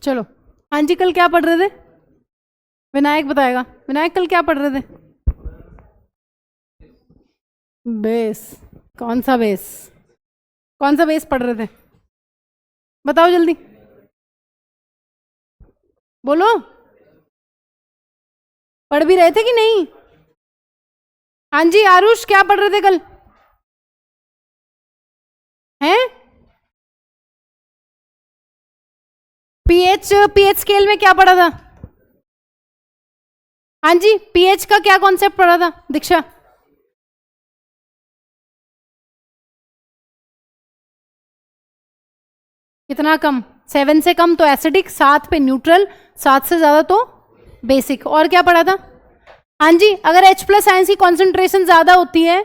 चलो, हाँ जी, कल क्या पढ़ रहे थे? विनायक बताएगा। विनायक कल क्या पढ़ रहे थे? बेस। कौन सा बेस? कौन सा बेस पढ़ रहे थे? बताओ जल्दी, बोलो। पढ़ भी रहे थे कि नहीं? हाँ जी, आरुष क्या पढ़ रहे थे कल? हैं? पीएच पीएच स्केल में क्या पढ़ा था? हाँ जी, पीएच का क्या कॉन्सेप्ट पढ़ा था दीक्षा? कितना कम? 7 से कम तो एसिडिक, 7 पे न्यूट्रल, 7 से ज्यादा तो बेसिक। और क्या पढ़ा था? हाँ जी, अगर H प्लस आयंस की कॉन्सेंट्रेशन ज्यादा होती है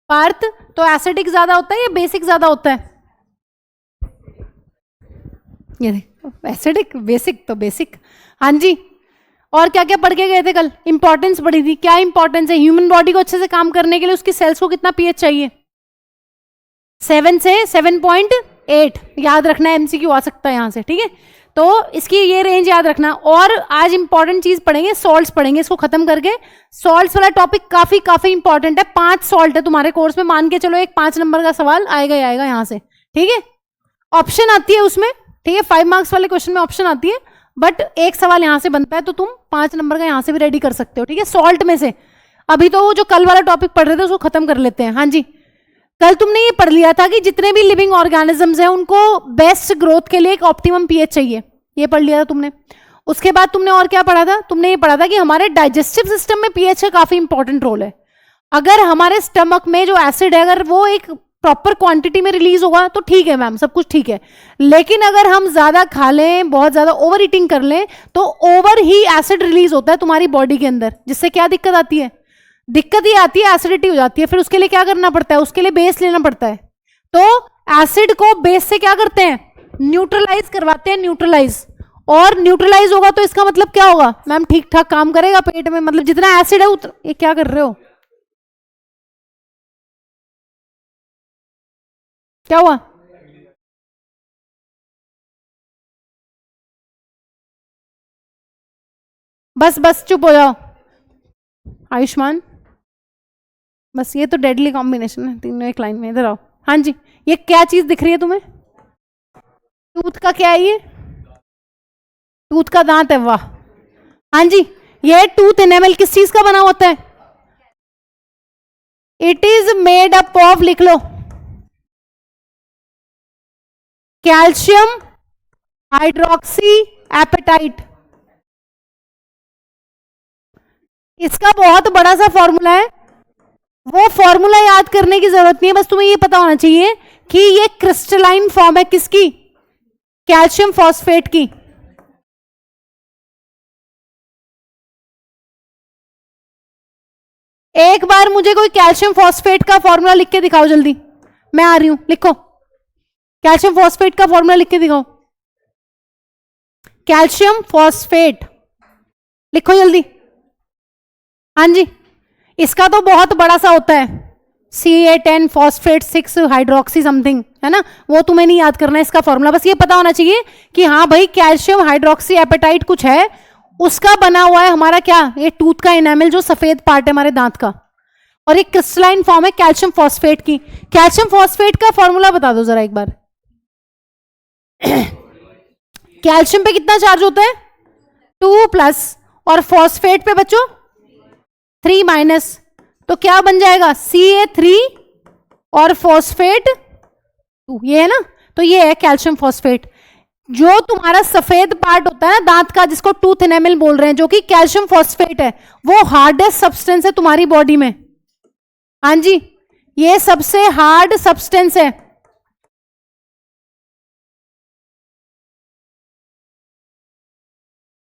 पार्थ, तो एसिडिक ज्यादा होता है या बेसिक ज्यादा होता है? ये देखो, एसिडिक बेसिक तो बेसिक। हाँ जी, और क्या क्या पढ़ के गए थे कल? इंपॉर्टेंस पढ़ी थी। क्या इंपॉर्टेंस है? ह्यूमन बॉडी को अच्छे से काम करने के लिए उसकी सेल्स को कितना पीएच चाहिए? 7 से 7.8 याद रखना है, एमसीक्यू आ सकता है यहां से, ठीक है? तो इसकी ये रेंज याद रखना। और आज इंपॉर्टेंट चीज पढ़ेंगे, सॉल्ट्स पढ़ेंगे। इसको खत्म करके सॉल्ट्स वाला टॉपिक काफी काफी इंपॉर्टेंट है। 5 सॉल्ट है तुम्हारे कोर्स में, मान के चलो एक 5 नंबर का सवाल आएगा ही आएगा यहां से, ठीक है? ऑप्शन आती है उसमें, ठीक है? 5 मार्क्स वाले क्वेश्चन में ऑप्शन आती है, बट एक सवाल यहां से बनता है, तो तुम 5 नंबर का यहां से भी रेडी कर सकते हो, ठीक है? सॉल्ट में से अभी तो वो जो कल वाला टॉपिक पढ़ रहे थे उसको खत्म कर लेते हैं। हाँ जी, कल तुमने ये पढ़ लिया था कि जितने भी लिविंग ऑर्गेनिजम्स हैं उनको बेस्ट ग्रोथ के लिए एक ऑप्टिमम पीएच चाहिए, ये पढ़ लिया था तुमने। उसके बाद तुमने और क्या पढ़ा था? तुमने ये पढ़ा था कि हमारे डाइजेस्टिव सिस्टम में पीएच का काफी इंपॉर्टेंट रोल है। अगर हमारे स्टमक में जो एसिड है अगर वो एक प्रॉपर क्वांटिटी में रिलीज होगा तो ठीक है मैम, सब कुछ ठीक है। लेकिन अगर हम ज्यादा खा लें, बहुत ज्यादा ओवर ईटिंग कर लें, तो ओवर ही एसिड रिलीज होता है तुम्हारी बॉडी के अंदर, जिससे क्या दिक्कत आती है? दिक्कत ये आती है, एसिडिटी हो जाती है। फिर उसके लिए क्या करना पड़ता है? उसके लिए बेस लेना पड़ता है। तो एसिड को बेस से क्या करते हैं? न्यूट्रलाइज करवाते हैं, न्यूट्रलाइज। और न्यूट्रलाइज होगा तो इसका मतलब क्या होगा मैम? ठीक ठाक काम करेगा पेट में, मतलब जितना एसिड है ये क्या कर रहे हो? क्या हुआ? बस बस चुप हो जाओ आयुष्मान। बस, ये तो डेडली कॉम्बिनेशन है, तीनों एक लाइन में। इधर आओ। हाँ जी, ये क्या चीज दिख रही है तुम्हें? टूथ का क्या है ये? टूथ का दांत है, वाह। हाँ जी, ये टूथ एनेमल किस चीज का बना होता है? It is made up of, लिख लो, कैल्शियम हाइड्रोक्सी एपेटाइट। इसका बहुत बड़ा सा फॉर्मूला है, वो फॉर्मूला याद करने की जरूरत नहीं है, बस तुम्हें ये पता होना चाहिए कि ये क्रिस्टलाइन फॉर्म है किसकी? कैल्शियम फॉस्फेट की। एक बार मुझे कोई कैल्शियम फॉस्फेट का फॉर्मूला लिख के दिखाओ जल्दी, मैं आ रही हूं। लिखो, कैल्शियम फॉस्फेट का फॉर्मूला लिख के दिखाओ। कैल्शियम फॉस्फेट लिखो जल्दी। हाँ जी, इसका तो बहुत बड़ा सा होता है, CA10 फॉस्फेट 6 हाइड्रोक्सी समथिंग, है ना? वो तुम्हें नहीं याद करना है इसका फॉर्मूला, बस ये पता होना चाहिए कि हाँ भाई कैल्शियम हाइड्रोक्सी एपेटाइट कुछ है, उसका बना हुआ है हमारा क्या? ये टूथ का इनेमल, जो सफेद पार्ट है हमारे दांत का। और एक क्रिस्टलाइन फॉर्म है कैल्शियम फॉस्फेट की। कैल्शियम फॉस्फेट का फॉर्मूला बता दो जरा एक बार। कैल्शियम पे कितना चार्ज होता है? 2+, और फॉस्फेट पे बच्चों 3-, तो क्या बन जाएगा? CA3 और फॉस्फेट 2, ये है ना? तो ये है कैल्शियम फॉस्फेट। जो तुम्हारा सफेद पार्ट होता है ना दांत का, जिसको टूथ एनेमल बोल रहे हैं, जो कि कैल्शियम फॉस्फेट है, वो हार्डेस्ट सब्सटेंस है तुम्हारी बॉडी में। हाँ जी, ये सबसे हार्ड सब्सटेंस है।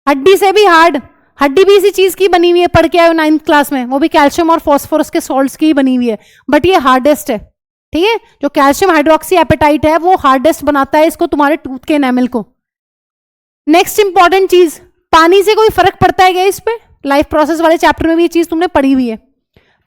हड्डी से भी हार्ड। हड्डी भी इसी चीज की बनी हुई है, पढ़ के आए 9th क्लास में, वो भी कैल्शियम और फॉस्फोरस के सॉल्ट्स की ही बनी हुई है, बट ये हार्डेस्ट है, ठीक है? जो कैल्शियम हाइड्रोक्सी एपेटाइट है वो हार्डेस्ट बनाता है इसको, तुम्हारे टूथ के एनेमल को। नेक्स्ट इंपॉर्टेंट चीज, पानी से कोई फर्क पड़ता है क्या इस पे? लाइफ प्रोसेस वाले चैप्टर में भी ये चीज तुमने पढ़ी हुई है।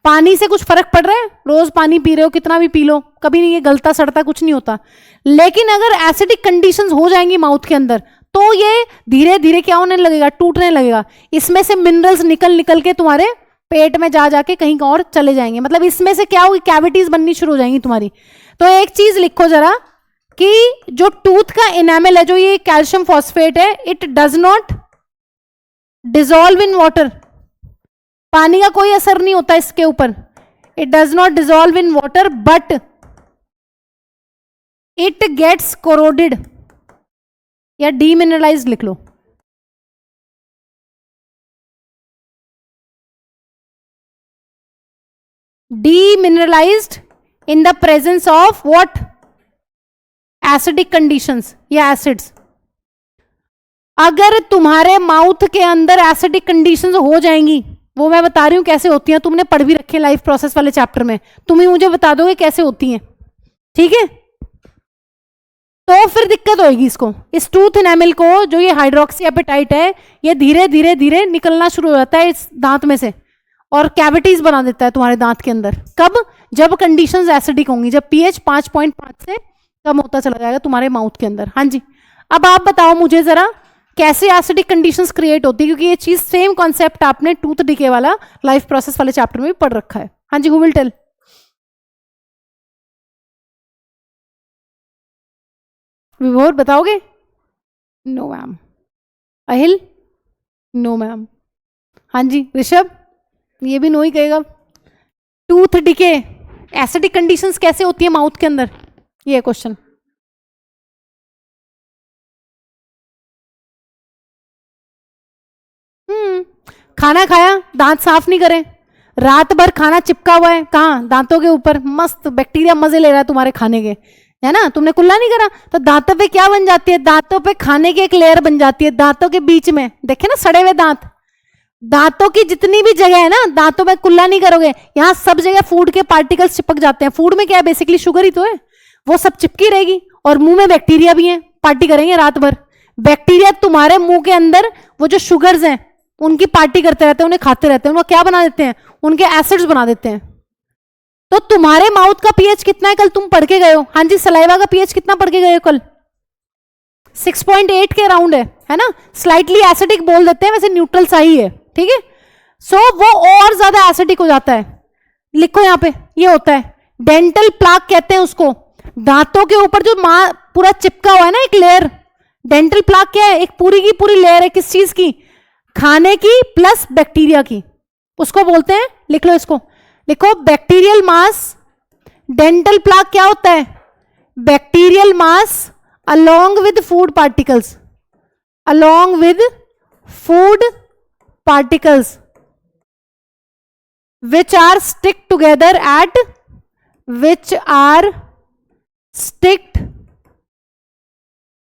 पानी से कुछ फर्क पड़ रहा है? रोज पानी पी रहे हो, कितना भी पी लो, कभी नहीं ये गलता सड़ता कुछ नहीं होता। लेकिन अगर एसिडिक कंडीशंस हो जाएंगी माउथ के अंदर, तो ये धीरे धीरे क्या होने लगेगा, टूटने लगेगा। इसमें से मिनरल्स निकल निकल के तुम्हारे पेट में जा जाके कहीं और चले जाएंगे, मतलब इसमें से क्या होगी, कैविटीज बननी शुरू हो जाएंगी तुम्हारी। तो एक चीज लिखो जरा कि जो टूथ का इनेमल है, जो ये कैल्शियम फॉस्फेट है, it does not dissolve in water. पानी का कोई असर नहीं होता इसके ऊपर, it does not dissolve in water but it gets corroded, या डीमिनरलाइज्ड लिख लो। Demineralised in the presence of what, acidic conditions या एसिड्स। अगर तुम्हारे माउथ के अंदर एसिडिक कंडीशंस हो जाएंगी, वो मैं बता रही हूं कैसे होती हैं, तुमने पढ़ भी रखे लाइफ प्रोसेस वाले चैप्टर में, तुम ही मुझे बता दोगे कैसे होती हैं, ठीक है। तो फिर दिक्कत होगी इसको, इस टूथ एनामल को, जो ये हाइड्रोक्सी एपेटाइट है, ये धीरे धीरे धीरे निकलना शुरू हो जाता है इस दांत में से और कैविटीज बना देता है तुम्हारे दांत के अंदर। कब, जब कंडीशंस एसिडिक होंगी, जब पीएच 5.5 से कम होता चला जाएगा तुम्हारे माउथ के अंदर। हाँ जी, अब आप बताओ मुझे जरा कैसे एसिडिक कंडीशंस क्रिएट होती है, क्योंकि ये चीज सेम कॉन्सेप्ट आपने टूथ डिके वाला लाइफ प्रोसेस वाले चैप्टर में भी पढ़ रखा है। हाँ जी, हु विल टेल? विभोर बताओगे? No ma'am. Ahil? No ma'am. हाँ जी, ऋषभ? ये भी नो ही कहेगा। टूथ डिके, एसिडिक कंडीशंस कैसे होती है माउथ के अंदर, ये क्वेश्चन। खाना खाया, दांत साफ नहीं करें, रात भर खाना चिपका हुआ है कहाँ, दांतों के ऊपर, मस्त बैक्टीरिया मजे ले रहा है तुम्हारे खाने के, है ना, तुमने कुल्ला नहीं करा, तो दांतों पे क्या बन जाती है, दांतों पे खाने की एक लेयर बन जाती है, दांतों के बीच में, देखे ना सड़े हुए दांत, दांतों की जितनी भी जगह है ना, दांतों में कुल्ला नहीं करोगे, यहाँ सब जगह फूड के पार्टिकल्स चिपक जाते हैं। फूड में क्या है, बेसिकली शुगर ही तो है, वो सब चिपकी रहेगी, और मुंह में बैक्टीरिया भी है, पार्टी करेंगे रात भर। बैक्टीरिया तुम्हारे मुंह के अंदर वो जो शुगर्स हैं उनकी पार्टी करते रहते हैं, उन्हें खाते रहते हैं, उनको क्या बना देते हैं, उनके एसिड्स बना देते हैं। तो तुम्हारे माउथ का पीएच कितना है, कल तुम पढ़ के गए हो? हाँ जी, सलाइवा का पीएच कितना पढ़ के गए हो कल? 6.8 के अराउंड है ना, स्लाइटली एसिडिक बोल देते हैं, वैसे न्यूट्रल सा ही है, ठीक है। सो वो और ज्यादा एसिडिक हो जाता है। लिखो यहां पे, ये होता है डेंटल प्लाक कहते हैं उसको, दांतों के ऊपर जो पूरा चिपका हुआ है ना एक लेयर, डेंटल प्लाक क्या है, एक पूरी की पूरी लेयर है, किस चीज की, खाने की प्लस बैक्टीरिया की, उसको बोलते हैं, लिख लो इसको, लिखो बैक्टीरियल मास। डेंटल प्लाक क्या होता है, bacterial mass along with food particles, along with food particles which are stick together at, which are sticked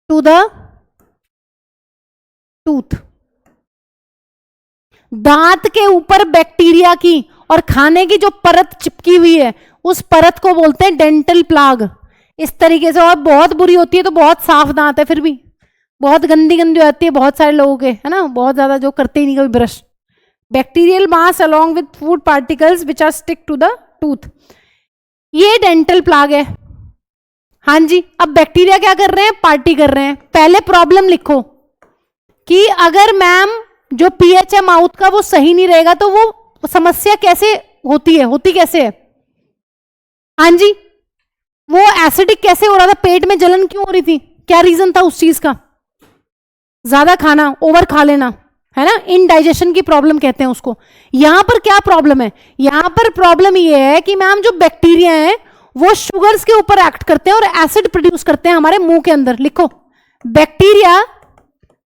to the tooth। दांत के ऊपर बैक्टीरिया की और खाने की जो परत चिपकी हुई है, उस परत को बोलते हैं डेंटल प्लाग। इस तरीके से, और बहुत बुरी होती है, तो बहुत साफ दांत है, फिर भी बहुत गंदी गंदी हो जाती है बहुत सारे लोगों के, है ना, बहुत ज्यादा जो करते ही नहीं कभी brush. Bacterial mass along with food particles which are stick to the tooth, ये डेंटल प्लाग है। हाँ जी, अब बैक्टीरिया क्या कर रहे हैं, पार्टी कर रहे हैं। पहले प्रॉब्लम लिखो कि अगर मैम जो पीएच है माउथ का वो सही नहीं रहेगा, तो वो समस्या कैसे होती है, होती कैसे है? हाँ जी, वो एसिडिक कैसे हो रहा था, पेट में जलन क्यों हो रही थी, क्या रीजन था उस चीज का? ज्यादा खाना, ओवर खा लेना, है ना, इनडाइजेशन की प्रॉब्लम कहते हैं उसको। यहां पर क्या प्रॉब्लम है, यहां पर प्रॉब्लम ये है कि मैम जो बैक्टीरिया है वो शुगर्स के ऊपर एक्ट करते हैं और एसिड प्रोड्यूस करते हैं हमारे मुंह के अंदर। लिखो बैक्टीरिया,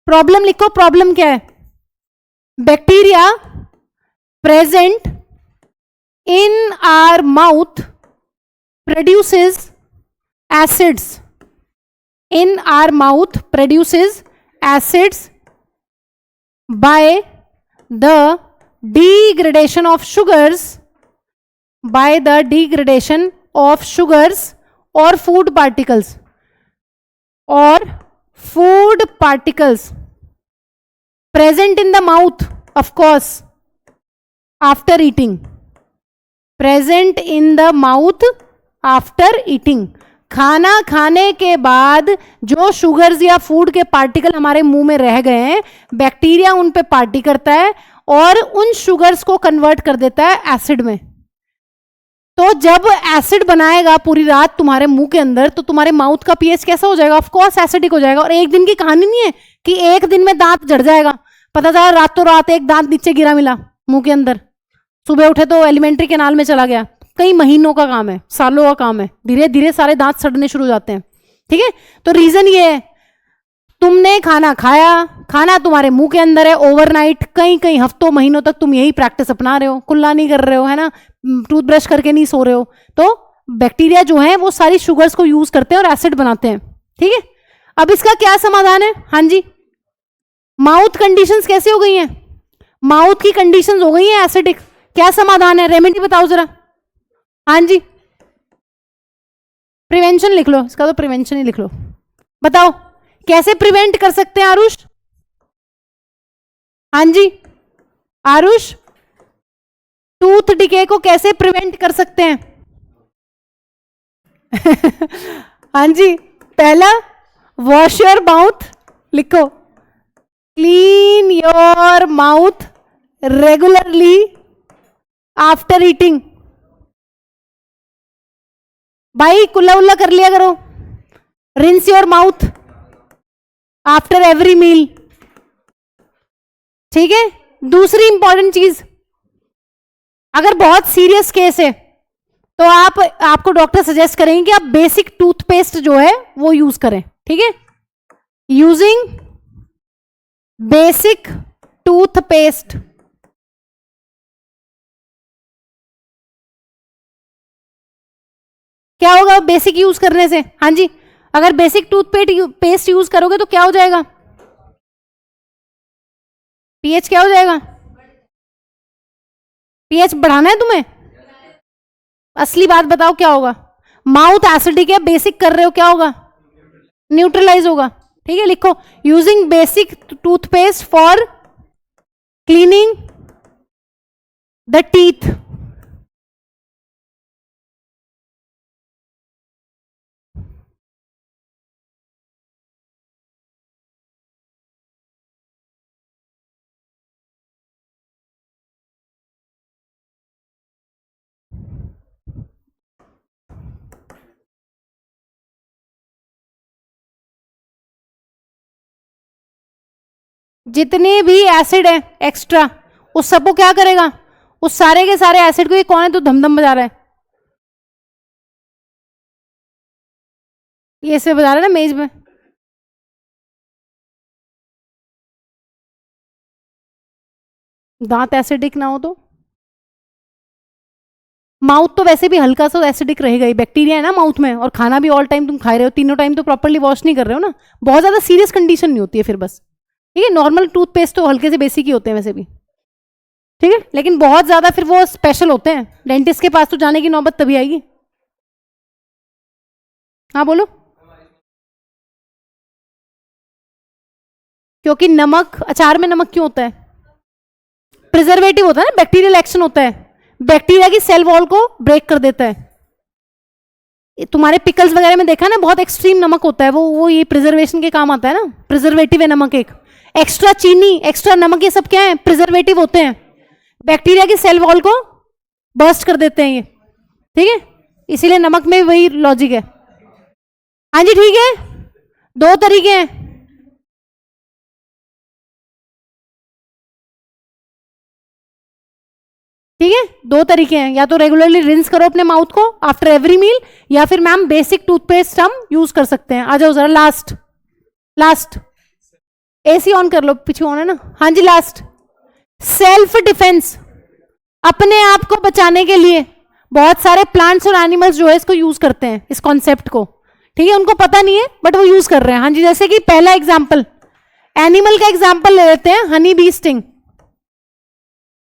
प्रॉब्लम लिखो, प्रॉब्लम क्या है, bacteria present in our mouth produces acids, in our mouth produces acids by the degradation of sugars, by the degradation of sugars or food particles, or food particles present in the mouth, of course, after eating, present in the mouth after eating. खाना खाने के बाद जो sugars या food के particle हमारे मुंह में रह गए हैं, बैक्टीरिया उन पे पार्टी करता है और उन शुगर्स को कन्वर्ट कर देता है एसिड में। तो जब एसिड बनाएगा पूरी रात तुम्हारे मुंह के अंदर, तो तुम्हारे माउथ का पीएच कैसा हो जाएगा? ऑफ कोर्स एसिडिक हो जाएगा। और एक दिन की कहानी नहीं है कि एक दिन में दांत जड़ जाएगा। पता चला रातों रात एक दांत नीचे गिरा मिला मुंह के अंदर, सुबह उठे तो एलिमेंट्री कैनाल में चला गया। कई महीनों का काम है, सालों का काम है, धीरे धीरे सारे दांत सड़ने शुरू हो जाते हैं। ठीक है, तो रीजन ये है, तुमने खाना खाया, खाना तुम्हारे मुंह के अंदर है ओवरनाइट, कई कई हफ्तों महीनों तक तुम यही प्रैक्टिस अपना रहे हो, कुल्ला नहीं कर रहे हो, है ना, टूथब्रश करके नहीं सो रहे हो, तो बैक्टीरिया जो है वो सारी शुगर्स को यूज करते हैं और एसिड बनाते हैं। ठीक है, अब इसका क्या समाधान है? हाँ जी, माउथ कंडीशंस कैसे हो गई हैं? माउथ की कंडीशंस हो गई हैं एसिडिक, क्या समाधान है? रेमेडी बताओ जरा। हाँ जी, प्रिवेंशन लिख लो, इसका तो प्रिवेंशन ही लिख लो। बताओ कैसे प्रिवेंट कर सकते हैं आरुष? हाँ जी आरुष, टूथ डिके को कैसे प्रिवेंट कर सकते हैं? हाँ जी, पहला वॉश योर माउथ, लिखो, clean your mouth regularly after eating. भाई कुल्ला उल्ला कर लिया करो। Rinse your mouth after every meal. ठीक है, दूसरी इंपॉर्टेंट चीज, अगर बहुत सीरियस केस है तो आपको डॉक्टर सजेस्ट करेंगे कि आप बेसिक टूथपेस्ट जो है वो यूज करें। ठीक है, यूजिंग बेसिक टूथपेस्ट। क्या होगा बेसिक यूज करने से? हाँ जी, अगर बेसिक टूथपेस्ट यूज करोगे तो क्या हो जाएगा? पीएच क्या हो जाएगा? पीएच बढ़ाना है तुम्हें? असली बात बताओ क्या होगा? माउथ एसिडिक है, बेसिक कर रहे हो, क्या होगा? न्यूट्रलाइज होगा। ठीक है, लिखो, using basic toothpaste for cleaning the teeth. जितने भी एसिड है एक्स्ट्रा, उस सबको क्या करेगा? उस सारे के सारे एसिड को, ये कौन है तो धमधम बजा रहा है? ये से बजा रहा है ना मेज में। दांत एसिडिक ना हो तो माउथ तो वैसे भी हल्का सा एसिडिक रहेगा ही, बैक्टीरिया है ना माउथ में, और खाना भी ऑल टाइम तुम खा रहे हो, तीनों टाइम तो प्रॉपर्ली वॉश नहीं कर रहे हो ना, बहुत ज्यादा सीरियस कंडीशन नहीं होती है फिर बस। ठीक है, नॉर्मल टूथपेस्ट तो हल्के से बेसिक ही होते हैं वैसे भी। ठीक है, लेकिन बहुत ज्यादा फिर वो स्पेशल होते हैं, डेंटिस्ट के पास तो जाने की नौबत तभी आएगी। हाँ बोलो। क्योंकि नमक, अचार में नमक क्यों होता है? प्रिजर्वेटिव होता है ना, बैक्टीरियल एक्शन होता है, बैक्टीरिया की सेल वॉल को ब्रेक कर देता है। तुम्हारे पिकल्स वगैरह में देखा ना, बहुत एक्सट्रीम नमक होता है, वो ये प्रिजर्वेशन के काम आता है ना, प्रिजर्वेटिव है नमक। एक एक्स्ट्रा चीनी, एक्स्ट्रा नमक, ये सब क्या है? प्रिजर्वेटिव होते हैं, बैक्टीरिया की सेल वॉल को बर्स्ट कर देते हैं ये। ठीक है, इसीलिए नमक में वही लॉजिक है। हाँ जी ठीक है, दो तरीके हैं। ठीक है, दो तरीके हैं, या तो रेगुलरली रिंस करो अपने माउथ को आफ्टर एवरी मील, या फिर मैम बेसिक टूथपेस्ट हम यूज कर सकते हैं। आ जाओ जरा, लास्ट एसी ऑन कर लो, पीछे ऑन है ना। हाँ जी, लास्ट सेल्फ डिफेंस, अपने आप को बचाने के लिए बहुत सारे प्लांट्स और एनिमल्स जो है इसको यूज करते हैं, इस कॉन्सेप्ट को। ठीक है, उनको पता नहीं है बट वो यूज कर रहे हैं। हाँ जी, जैसे कि पहला एग्जाम्पल, एनिमल का एग्जाम्पल ले लेते हैं, हनी बी स्टिंग।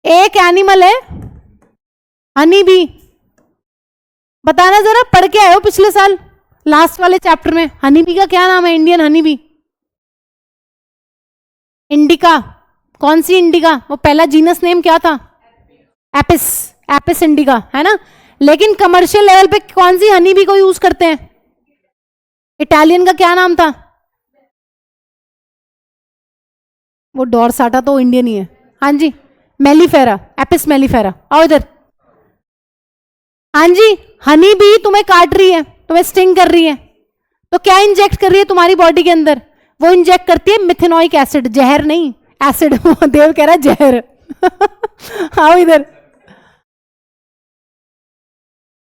एक एनिमल है हनी बी, बताना जरा, पढ़ के आए हो पिछले साल लास्ट वाले चैप्टर में? हनी बी का क्या नाम है? Indian honey bee, indica. कौन सी इंडिका? वो पहला जीनस नेम क्या था? एपिस, एपिस इंडिका, है ना। लेकिन कमर्शियल लेवल पे कौन सी हनी बी को यूज करते हैं? इटालियन का क्या नाम था? वो डोरसाटा तो इंडियन ही है। हाँ जी, मेलीफेरा, एपिस मेलीफेरा। आओ इधर। हाँ जी, हनी बी तुम्हें काट रही है, तुम्हें स्टिंग कर रही है, तो क्या इंजेक्ट कर रही है तुम्हारी बॉडी के अंदर? वो इंजेक्ट करती है मिथेनॉइक एसिड, जहर नहीं, एसिड। देव कह रहा है जहर। आओ इधर।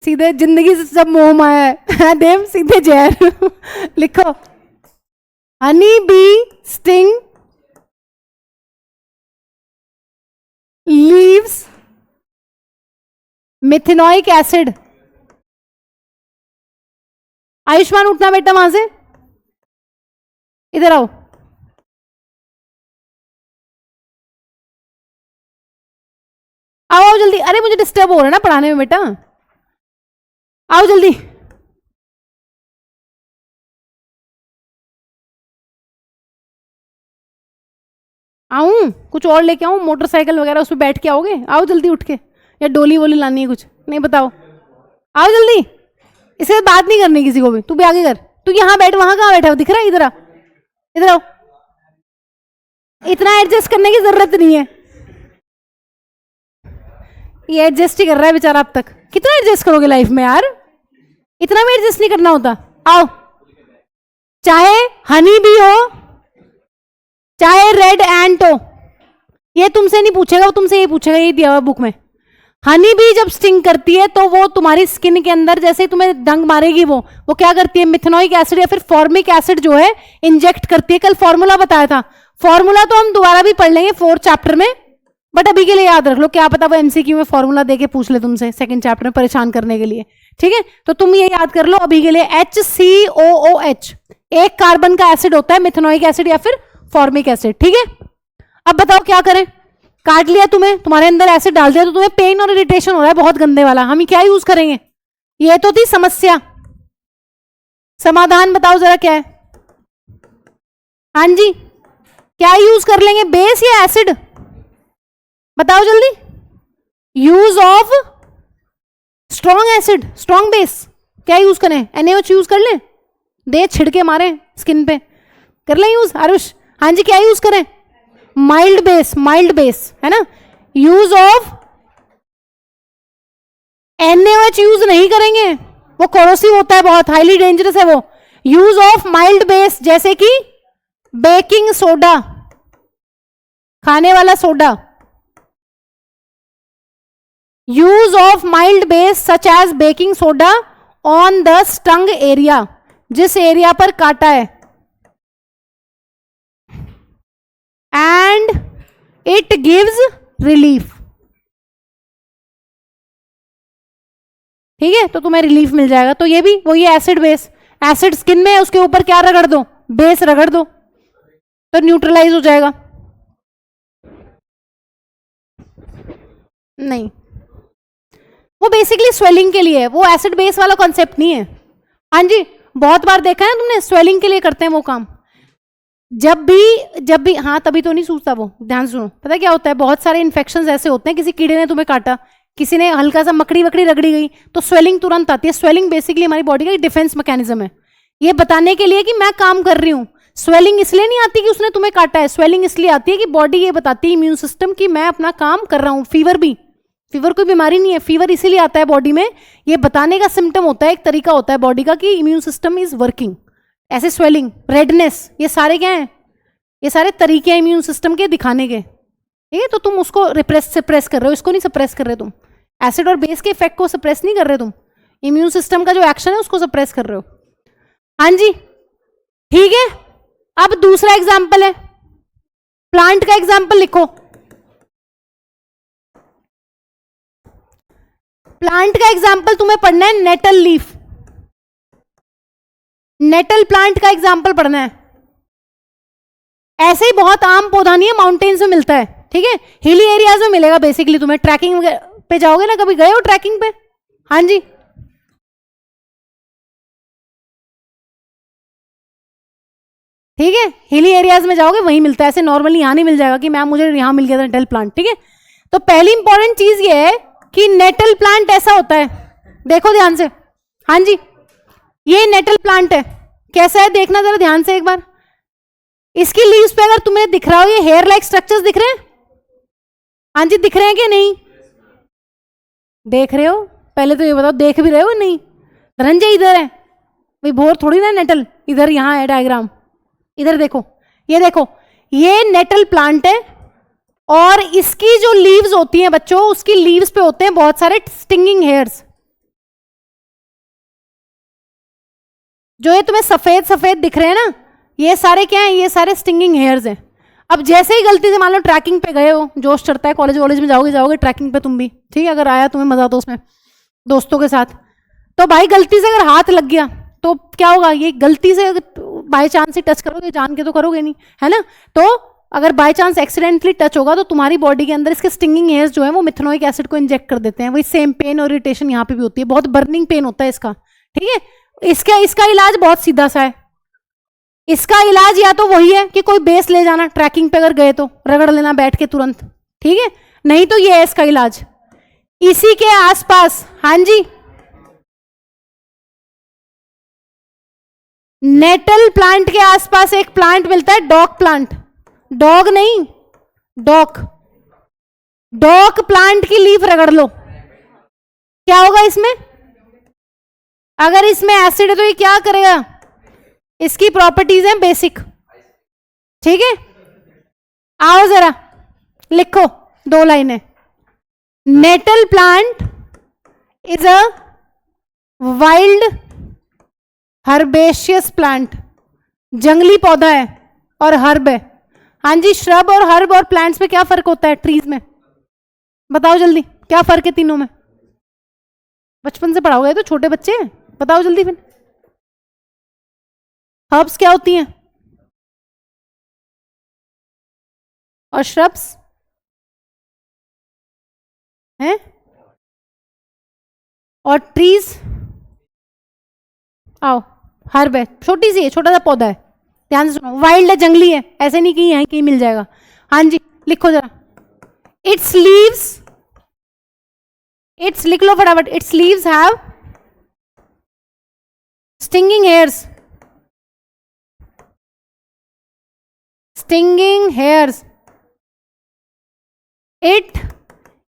सीधे जिंदगी से सब मोह माया है। देव सीधे जहर। लिखो, honey bee sting leaves methanoic acid. Ayushman उठना बेटा वहां से, इधर आओ। आओ आओ जल्दी, अरे मुझे डिस्टर्ब हो रहा है ना पढ़ाने में बेटा, आओ जल्दी। आऊं कुछ और लेके आऊं, मोटरसाइकिल वगैरह उस पर बैठ के आओगे? आओ जल्दी उठ के, या डोली वोली लानी है कुछ? नहीं बताओ, आओ जल्दी। इससे बात नहीं करनी किसी को भी, तू भी आगे कर। तू यहाँ बैठ, वहां कहाँ बैठा हो, दिख रहा है? इधर आ, इधर आओ। इतना एडजस्ट करने की जरूरत नहीं है, ये एडजस्ट ही कर रहा है बेचारा अब तक। कितना एडजस्ट करोगे लाइफ में यार, इतना भी एडजस्ट नहीं करना होता। आओ, चाहे हनी भी हो चाहे रेड एंट हो, ये तुमसे नहीं पूछेगा, वो तुमसे ये पूछेगा, ये दिया हुआ बुक में। हनी भी जब स्टिंग करती है तो वो तुम्हारी स्किन के अंदर जैसे ही तुम्हें डंग मारेगी, वो क्या करती है? मिथेनॉइक एसिड या फिर फॉर्मिक एसिड जो है इंजेक्ट करती है। कल फॉर्मूला बताया था, फॉर्मूला तो हम दोबारा भी पढ़ लेंगे 4th चैप्टर में, बट अभी के लिए याद रख लो, क्या पता वो एमसीक्यू में फॉर्मूला देके पूछ ले तुमसे 2nd चैप्टर में परेशान करने के लिए। ठीक है, तो तुम ये याद कर लो अभी के लिए। HCOOH एक कार्बन का एसिड होता है, मिथेनॉइक एसिड या फिर फॉर्मिक एसिड। ठीक है, अब बताओ क्या करें? काट लिया तुम्हें, तुम्हारे अंदर एसिड डाल दिया, तो तुम्हें पेन और इरिटेशन हो रहा है बहुत गंदे वाला, हम क्या यूज करेंगे? ये तो थी समस्या, समाधान बताओ जरा क्या है? हाँ जी, क्या यूज कर लेंगे, बेस या एसिड? बताओ जल्दी। Use of strong acid, strong base, क्या यूज करें? NaOH यूज कर लें, दे छिड़के मारे स्किन पे, कर लें यूज? आरुष हाँ जी, क्या यूज करें? माइल्ड बेस, माइल्ड बेस है ना। यूज ऑफ NaOH यूज नहीं करेंगे, वो कोरोसिव होता है, बहुत हाईली डेंजरस है वो। यूज ऑफ माइल्ड बेस जैसे कि बेकिंग सोडा, खाने वाला soda. Use of mild base such as baking soda on the stung area, जिस एरिया पर काटा है, एंड इट गिव्स रिलीफ। ठीक है, तो तुम्हें रिलीफ मिल जाएगा। तो ये भी वही एसिड बेस, एसिड स्किन में है, उसके ऊपर क्या रगड़ दो? बेस रगड़ दो, तो न्यूट्रलाइज हो जाएगा। नहीं, वो बेसिकली स्वेलिंग के लिए है, वो एसिड बेस वाला कॉन्सेप्ट नहीं है। हाँ जी, बहुत बार देखा है तुमने, स्वेलिंग के लिए करते हैं वो काम। जब भी हाँ, तभी तो नहीं सूझता वो। ध्यान सुनो, पता क्या होता है, बहुत सारे इन्फेक्शंस ऐसे होते हैं, किसी कीड़े ने तुम्हें काटा, किसी ने हल्का सा मकड़ी वकड़ी रगड़ी गई, तो स्वेलिंग तुरंत आती है। स्वेलिंग बेसिकली हमारी बॉडी का एक डिफेंस मैकेनिज्म है, ये बताने के लिए कि मैं काम कर रही हूँ। स्वेलिंग इसलिए नहीं आती कि उसने तुम्हें काटा है, स्वेलिंग इसलिए आती है कि बॉडी ये बताती है इम्यून सिस्टम की मैं अपना काम कर रहा हूँ। फीवर कोई बीमारी नहीं है, फीवर इसीलिए आता है बॉडी में, ये बताने का सिम्टम होता है, एक तरीका होता है बॉडी का कि इम्यून सिस्टम इज वर्किंग। ऐसे स्वेलिंग, रेडनेस, ये सारे क्या हैं? ये सारे तरीके हैं इम्यून सिस्टम के दिखाने के। ठीक है, तो तुम उसको सप्रेस कर रहे हो, इसको नहीं सप्रेस कर रहे तुम। एसिड और बेस के इफेक्ट को सप्रेस नहीं कर रहे तुम, इम्यून सिस्टम का जो एक्शन है उसको सप्रेस कर रहे हो। हाँ जी, ठीक है। अब दूसरा एग्जाम्पल है, प्लांट का एग्जाम्पल लिखो। प्लांट का एग्जाम्पल तुम्हें पढ़ना है नेटल लीफ, नेटल प्लांट का एग्जाम्पल पढ़ना है। ऐसे ही बहुत आम पौधा नहीं है, माउंटेन्स में मिलता है। ठीक है, हिली एरियाज में मिलेगा बेसिकली। तुम्हें ट्रैकिंग पे जाओगे ना, कभी गए हो ट्रैकिंग पे? हाँ जी, ठीक है, हिली एरियाज में जाओगे वहीं मिलता है, ऐसे नॉर्मली यहां नहीं मिल जाएगा कि मैम मुझे यहां मिल गया था नेटल प्लांट। ठीक है, तो पहली इंपॉर्टेंट चीज ये है कि नेटल प्लांट ऐसा होता है, देखो ध्यान से। हाँ जी, ये नेटल प्लांट है, कैसा है देखना जरा ध्यान से एक बार। इसकी लीव्स पे अगर तुम्हें दिख रहा हो ये हेयर लाइक स्ट्रक्चर्स दिख रहे हैं? हाँ जी, दिख रहे हैं कि नहीं? देख रहे हो? पहले तो ये बताओ देख भी रहे हो नहीं? धनंजय इधर है भाई, भोर थोड़ी ना नेटल, इधर यहाँ है डायग्राम, इधर देखो, ये नेटल प्लांट है और इसकी जो लीव्स होती हैं बच्चों, उसकी लीव्स पे होते हैं बहुत सारे स्टिंगिंग हेयर्स। जो ये तुम्हें सफेद सफेद दिख रहे हैं ना, ये सारे क्या हैं? ये सारे स्टिंगिंग हेयर्स हैं। अब जैसे ही गलती से मान लो ट्रैकिंग पे गए हो, जोश चढ़ता है, कॉलेज वॉलेज में जाओगे ट्रैकिंग पे तुम भी, ठीक है, अगर आया तुम्हें मजा तो उसमें दोस्तों के साथ, तो भाई गलती से अगर हाथ लग गया तो क्या होगा? ये गलती से बाय चांस ही टच करोगे, जान के तो करोगे नहीं, है ना? तो अगर बाय चांस एक्सीडेंटली टच होगा तो तुम्हारी बॉडी के अंदर इसके स्टिंगिंग हेयर्स जो है वो मिथेनोइक एसिड को इंजेक्ट कर देते हैं। वही सेम पेन और इरिटेशन यहाँ पे भी होती है, बहुत बर्निंग पेन होता है इसका, ठीक है। इसका इलाज बहुत सीधा सा है। इसका इलाज या तो वही है कि कोई बेस ले जाना, ट्रैकिंग पे अगर गए तो रगड़ लेना बैठ के तुरंत, ठीक है, नहीं तो ये है इसका इलाज। इसी के आसपास, हाँ जी, नेटल प्लांट के आसपास एक प्लांट मिलता है, डॉक प्लांट। डॉग नहीं, डॉक। डॉक प्लांट की लीफ रगड़ लो, क्या होगा इसमें? अगर इसमें एसिड है तो ये क्या करेगा? इसकी प्रॉपर्टीज है बेसिक, ठीक है। आओ जरा लिखो 2 लाइनें। Nettle plant is a wild herbaceous plant, जंगली पौधा है और हर्ब है। हाँ जी, श्रब और हर्ब और प्लांट्स में क्या फर्क होता है? ट्रीज में बताओ जल्दी, क्या फर्क है तीनों में? बचपन से पढ़ाओगे, तो छोटे बच्चे हैं, बताओ जल्दी फिर। हर्ब्स क्या होती हैं और श्रब्स हैं, और ट्रीज? आओ, हर्ब है, छोटी सी है, छोटा सा पौधा है, ध्यान से सुनो, वाइल्ड है, जंगली है, ऐसे नहीं कि यहीं कहीं मिल जाएगा। हाँ जी, लिखो जरा। इट्स लीव्स, इट्स, लिख लो फटाफट। It's leaves have stinging hairs, stinging hairs. It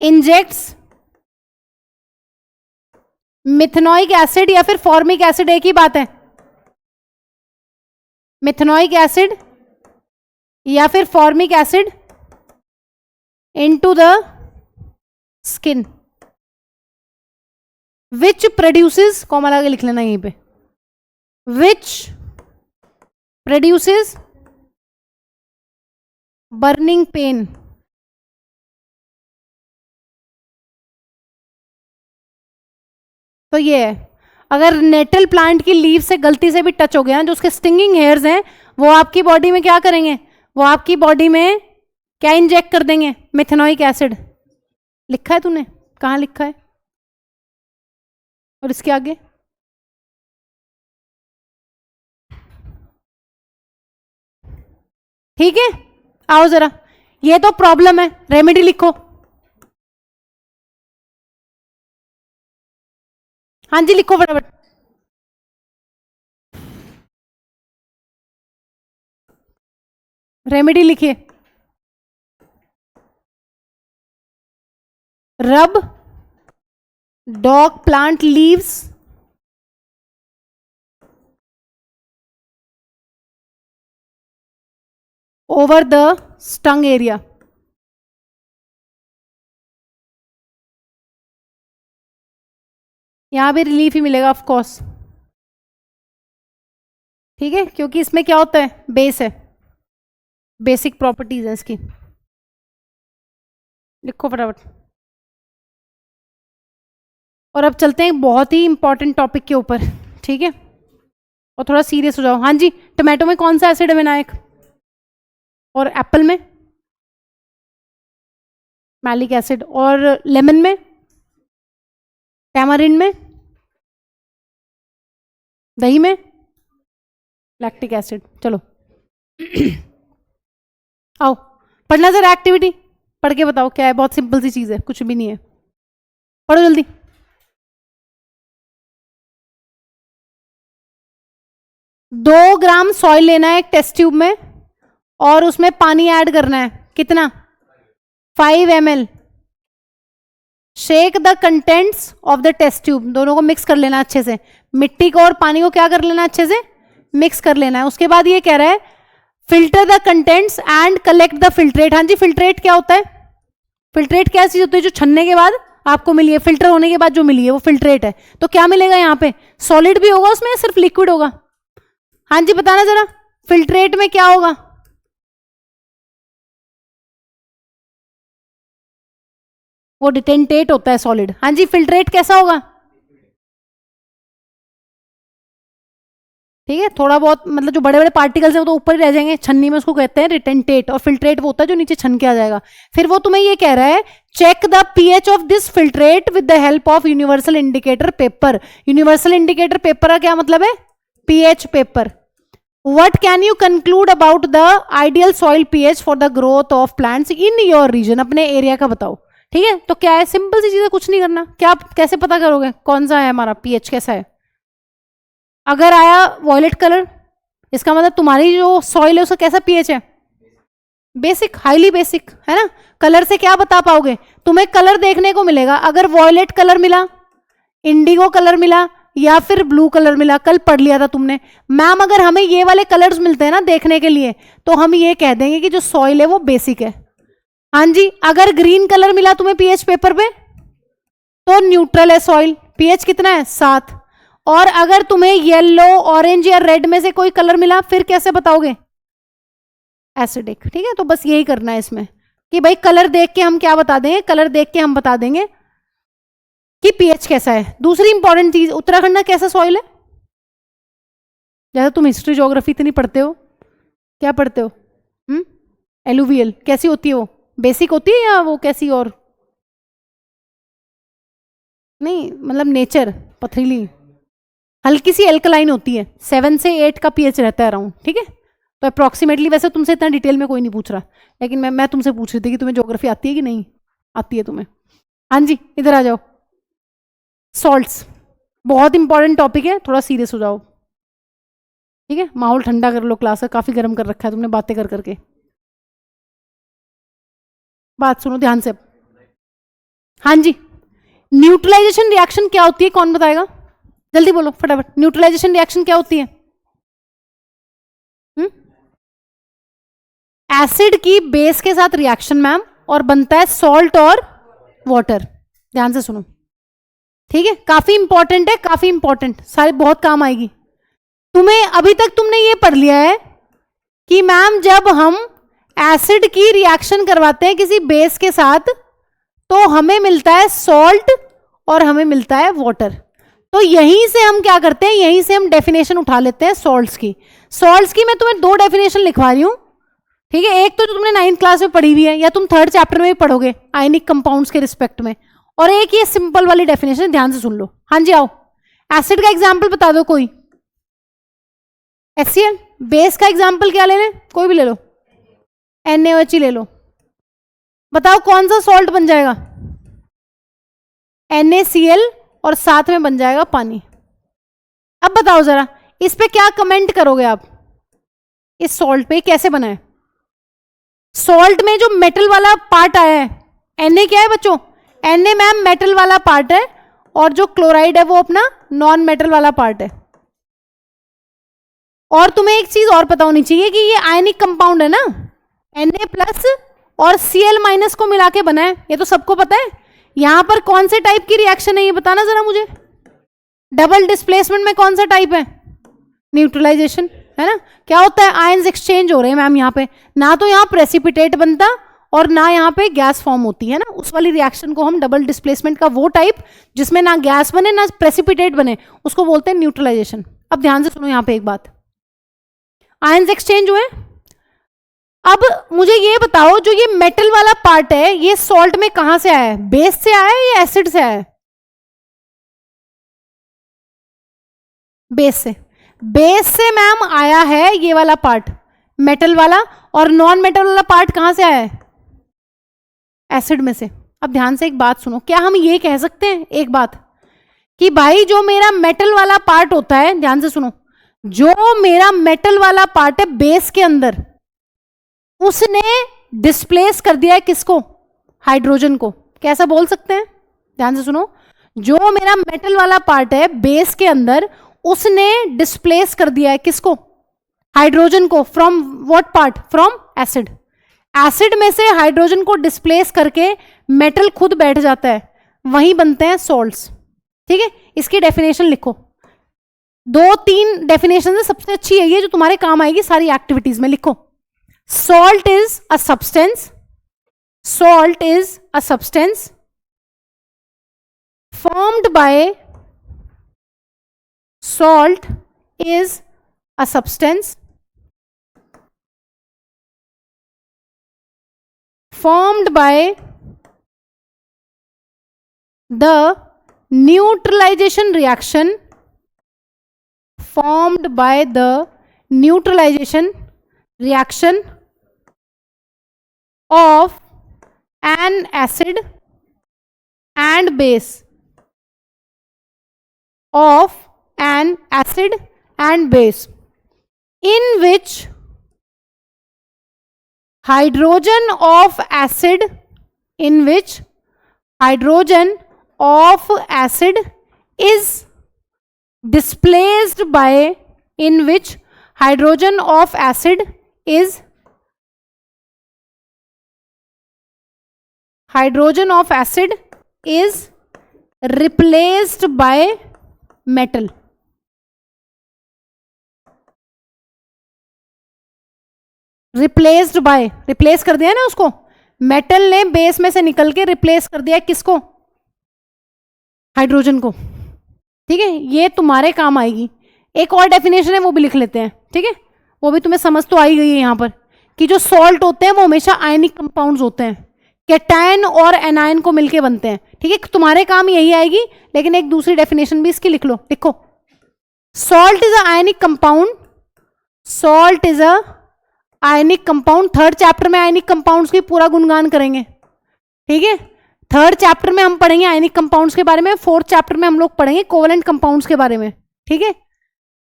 injects methanoic acid या फिर फॉर्मिक एसिड, एक ही बात है, मिथेनोइक एसिड या फिर formic acid into the skin, which produces, comma लगा के लिख लेना यहीं पे, विच प्रोड्यूसेस बर्निंग पेन। तो ये है, अगर नेटल प्लांट की लीव से गलती से भी टच हो गया, जो उसके स्टिंगिंग हेयर्स हैं, वो आपकी बॉडी में क्या करेंगे? वो आपकी बॉडी में क्या इंजेक्ट कर देंगे? Methanoic acid. लिखा है तूने? कहाँ लिखा है? और इसके आगे ठीक है। आओ जरा, ये तो प्रॉब्लम है, रेमेडी लिखो। हाँ जी, लिखो फटाफट। रेमेडी लिखिए। रब dog plant leaves over the stung area. यहां भी रिलीफ ही मिलेगा ऑफ कोर्स, ठीक है, क्योंकि इसमें क्या होता है? बेस है, बेसिक प्रॉपर्टीज है इसकी। लिखो फटाफट। और अब चलते हैं एक बहुत ही इंपॉर्टेंट टॉपिक के ऊपर, ठीक है, और थोड़ा सीरियस हो जाओ। हाँ जी, टमाटो में कौन सा एसिड है विनायक? और एप्पल में मैलिक एसिड, और लेमन में, टैमरिन में, दही में लैक्टिक एसिड। चलो आओ पढ़ना जरा, एक्टिविटी पढ़ के बताओ क्या है। बहुत सिंपल सी चीज है, कुछ भी नहीं है, पढ़ो जल्दी। 2 ग्राम सॉइल लेना है एक टेस्ट ट्यूब में और उसमें पानी ऐड करना है, कितना? 5 ml। Shake the contents of the test tube, दोनों को मिक्स कर लेना अच्छे से, मिट्टी को और पानी को क्या कर लेना, अच्छे से मिक्स कर लेना है। उसके बाद ये कह रहा है filter the contents and collect the filtrate. हाँ जी, फिल्ट्रेट क्या होता है? फिल्ट्रेट क्या चीज होती है जो छन्ने के बाद आपको मिली है, फिल्टर होने के बाद जो मिली है वो फिल्ट्रेट है। तो क्या मिलेगा यहाँ पे? सॉलिड भी होगा उसमें या सिर्फ लिक्विड होगा? हाँ जी बताना जरा, फिल्ट्रेट में क्या होगा? वो डिटेंटेट होता है सॉलिड। हाँ जी, फिल्ट्रेट कैसा होगा? ठीक है, थोड़ा बहुत मतलब जो बड़े बड़े पार्टिकल्स हैं वो तो ऊपर ही रह जाएंगे, छन्नी में उसको कहते हैं रिटेंटेट, और फिल्ट्रेट वो होता है जो नीचे छन के आ जाएगा। फिर वो तुम्हें ये कह रहा है check the pH of this filtrate with the help of universal indicator paper. Universal indicator paper का क्या मतलब है? PH paper. What can you conclude about the ideal soil pH for the growth of plants in your region? अपने area का बताओ। ठीक है, तो क्या है, सिंपल सी चीज है, कुछ नहीं करना। क्या कैसे पता करोगे कौन सा है हमारा पीएच कैसा है? अगर आया वॉयलेट कलर, इसका मतलब तुम्हारी जो सॉइल है उसका कैसा पीएच है? बेसिक, हाईली बेसिक, है ना। कलर से क्या बता पाओगे? तुम्हें कलर देखने को मिलेगा, अगर वॉयलेट कलर मिला, इंडिगो कलर मिला या फिर ब्लू कलर मिला, कल पढ़ लिया था तुमने मैम, अगर हमें ये वाले कलर्स मिलते हैं ना देखने के लिए, तो हम ये कह देंगे कि जो सॉइल है वो बेसिक है। हाँ जी, अगर ग्रीन कलर मिला तुम्हें पीएच पेपर पे तो न्यूट्रल है सॉइल, पीएच कितना है? 7। और अगर तुम्हें येलो, ऑरेंज या रेड में से कोई कलर मिला फिर कैसे बताओगे? एसिडिक। ठीक है, तो बस यही करना है इसमें कि भाई कलर देख के हम क्या बता देंगे, कलर देख के हम बता देंगे कि पीएच कैसा है। दूसरी इंपॉर्टेंट चीज, उत्तराखंड का कैसा सॉइल है? जैसे तुम हिस्ट्री ज्योग्राफी इतनी पढ़ते हो, क्या पढ़ते हो? एलुवियल कैसी होती है वो? बेसिक होती है या वो कैसी और? नहीं मतलब नेचर पथरीली, हल्की सी एल्कलाइन होती है, 7 से 8 का पीएच रहता है अराउंड। ठीक है, तो अप्रॉक्सीमेटली, वैसे तुमसे इतना डिटेल में कोई नहीं पूछ रहा, लेकिन मैं तुमसे पूछ रही थी कि तुम्हें ज्योग्राफी आती है कि नहीं आती है तुम्हें। हाँ जी, इधर आ जाओ। सॉल्ट्स बहुत इंपॉर्टेंट टॉपिक है, थोड़ा सीरियस हो जाओ। ठीक है, माहौल ठंडा कर लो क्लास का, काफी गर्म कर रखा है तुमने बातें कर करके। बात सुनो ध्यान से। हाँ जी, न्यूट्रलाइजेशन रिएक्शन क्या होती है, कौन बताएगा? जल्दी बोलो फटाफट, न्यूट्रलाइजेशन रिएक्शन क्या होती है? एसिड की बेस के साथ रिएक्शन मैम, और बनता है सॉल्ट और वाटर। ध्यान से सुनो, ठीक है, काफी इंपॉर्टेंट है, काफी इंपॉर्टेंट, सारे बहुत काम आएगी तुम्हें। अभी तक तुमने ये पढ़ लिया है कि मैम जब हम एसिड की रिएक्शन करवाते हैं किसी बेस के साथ तो हमें मिलता है सॉल्ट और हमें मिलता है वाटर। तो यहीं से हम क्या करते हैं, यहीं से हम डेफिनेशन उठा लेते हैं सॉल्ट्स की। सॉल्ट्स की मैं तुम्हें 2 डेफिनेशन लिखवा रही हूं। ठीक है, एक तो जो तुमने 9th क्लास में पढ़ी हुई है या तुम 3rd चैप्टर में भी पढ़ोगे आयनिक कंपाउंड्स के रिस्पेक्ट में, और एक ये सिंपल वाली डेफिनेशन, ध्यान से सुन लो। हाँ जी आओ, एसिड का एग्जाम्पल बता दो कोई। HCl। बेस का एग्जाम्पल क्या लेना है, कोई भी ले लो, NaOH ले लो। बताओ कौन सा सॉल्ट बन जाएगा? NaCl, और साथ में बन जाएगा पानी। अब बताओ जरा इस पे क्या कमेंट करोगे आप, इस सॉल्ट पे कैसे बना है? सॉल्ट में जो मेटल वाला पार्ट आया है, Na क्या है बच्चों? Na मैम मेटल वाला पार्ट है, और जो क्लोराइड है वो अपना नॉन मेटल वाला पार्ट है। और तुम्हें एक चीज और पता होनी चाहिए कि ये आयनिक कंपाउंड है ना, Na+ और Cl- को मिला के बना है, ये तो सबको पता है। यहां पर कौन से टाइप की रिएक्शन है ये बताना जरा मुझे। डबल डिस्प्लेसमेंट में कौन सा टाइप है? न्यूट्रलाइजेशन, है ना। क्या होता है, आयंस एक्सचेंज हो रहे हैं मैम यहाँ पे, ना तो यहाँ प्रेसिपिटेट बनता और ना यहाँ पे गैस फॉर्म होती है ना, उस वाली रिएक्शन को हम डबल डिस्प्लेसमेंट का वो टाइप जिसमें ना गैस बने ना प्रेसिपिटेट बने, उसको बोलते हैं न्यूट्रलाइजेशन। अब ध्यान से सुनो यहाँ पे एक बात, आयंस एक्सचेंज हुए। अब मुझे ये बताओ जो ये मेटल वाला पार्ट है ये सॉल्ट में कहां से आया है, बेस से आया है या एसिड से आया है? बेस से। बेस से मैम आया है ये वाला पार्ट मेटल वाला, और नॉन मेटल वाला पार्ट कहां से आया है? एसिड में से। अब ध्यान से एक बात सुनो, क्या हम ये कह सकते हैं एक बात कि भाई जो मेरा मेटल वाला पार्ट होता है, ध्यान से सुनो, जो मेरा मेटल वाला पार्ट है बेस के अंदर, उसने डिस्प्लेस कर दिया है किसको? हाइड्रोजन को। कैसा बोल सकते हैं? ध्यान से सुनो। जो मेरा मेटल वाला पार्ट है बेस के अंदर, उसने डिस्प्लेस कर दिया है किसको? हाइड्रोजन को। From what part? From acid. Acid में से हाइड्रोजन को डिस्प्लेस करके मेटल खुद बैठ जाता है, वहीं बनते हैं सॉल्ट्स। ठीक है, इसकी डेफिनेशन लिखो। 2-3 डेफिनेशन है, सबसे अच्छी है ये जो तुम्हारे काम आएगी सारी एक्टिविटीज में। लिखो, salt is a substance, salt is a substance formed by salt is a substance formed by the neutralization reaction, formed by the neutralization reaction of an acid and base, of an acid and base, in which hydrogen of acid, in which hydrogen of acid is displaced by, in which hydrogen of acid is, hydrogen of acid is replaced by metal. replaced by, replace कर दिया ना उसको, metal ने base में से निकल के replace कर दिया किसको? हाइड्रोजन को। ठीक है, ये तुम्हारे काम आएगी। एक और डेफिनेशन है वो भी लिख लेते हैं। ठीक है, वो भी तुम्हें समझ तो आई गई है यहां पर कि जो सॉल्ट होते हैं वो हमेशा आयनिक कंपाउंड्स होते हैं, कैटायन और एनायन को मिलके बनते हैं। ठीक है, तुम्हारे काम यही आएगी, लेकिन एक दूसरी डेफिनेशन भी इसकी लिख लो। लिखो, salt is a ionic compound, salt is a ionic compound. Third chapter में आयनिक कंपाउंड्स की पूरा गुणगान करेंगे। ठीक है, थर्ड चैप्टर में हम पढ़ेंगे आयनिक कंपाउंड्स के बारे में, फोर्थ चैप्टर में हम लोग पढ़ेंगे कोवेलेंट कंपाउंड्स के बारे में। ठीक है,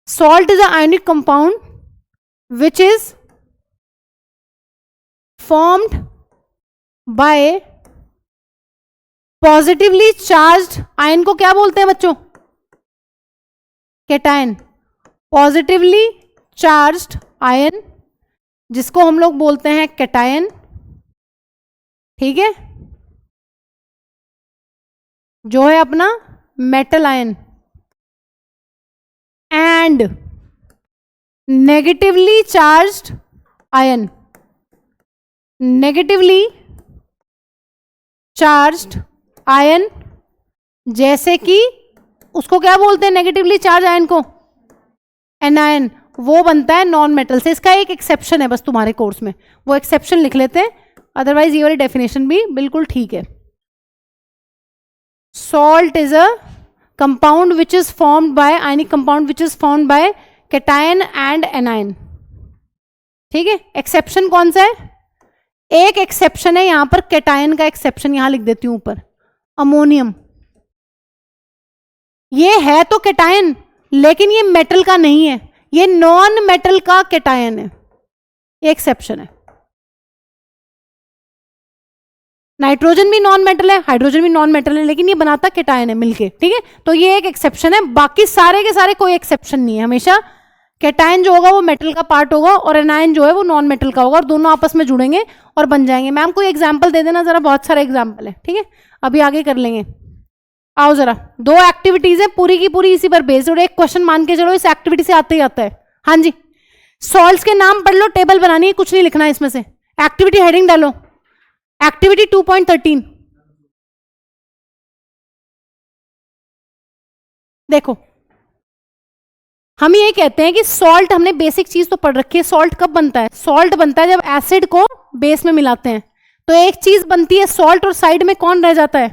salt is a ionic compound which is formed by positively charged ion को क्या बोलते हैं बच्चों? कैटायन। पॉजिटिवली चार्ज्ड आयन जिसको हम लोग बोलते हैं कैटायन। ठीक है, जो है अपना metal ion. And negatively charged ion, negatively charged ion जैसे कि उसको क्या बोलते हैं नेगेटिवली चार्ज आयन को? एनायन। वो बनता है नॉन मेटल से। इसका एक एक्सेप्शन है बस तुम्हारे कोर्स में, वो एक्सेप्शन लिख लेते हैं, अदरवाइज ये वाली डेफिनेशन भी बिल्कुल ठीक है। Salt is a compound which is formed by, ionic compound which is formed by cation and anion. ठीक है, एक्सेप्शन कौन सा है? एक एक्सेप्शन है यहां पर कैटायन का एक्सेप्शन, यहां लिख देती हूं ऊपर, अमोनियम। ये है तो कैटायन, लेकिन ये मेटल का नहीं है, ये नॉन मेटल का कैटायन है, ये एक्सेप्शन है। नाइट्रोजन भी नॉन मेटल है, हाइड्रोजन भी नॉन मेटल है, लेकिन ये बनाता कैटायन है मिलके। ठीक है, तो ये एक एक्सेप्शन है, बाकी सारे के सारे कोई एक्सेप्शन नहीं है। हमेशा कैटायन जो होगा वो मेटल का पार्ट होगा और एनायन जो है वो नॉन मेटल का होगा, और दोनों आपस में जुड़ेंगे और बन जाएंगे। मैम कोई एग्जाम्पल दे देना जरा, बहुत सारे एग्जाम्पल है। ठीक है, अभी आगे कर लेंगे। आओ जरा, 2 एक्टिविटीज है पूरी की पूरी इसी पर बेस्ड, और एक क्वेश्चन मान के चलो इस एक्टिविटी से आते ही आता है। हाँ जी, सॉल्ट्स के नाम पढ़ लो, टेबल बनानी है, कुछ नहीं लिखना है इसमें से। एक्टिविटी हेडिंग डालो, एक्टिविटी 2.13। देखो, हम ये कहते हैं कि सॉल्ट, हमने बेसिक चीज तो पढ़ रखी है। सॉल्ट कब बनता है? सॉल्ट बनता है जब एसिड को बेस में मिलाते हैं, तो एक चीज बनती है सॉल्ट और साइड में कौन रह जाता है?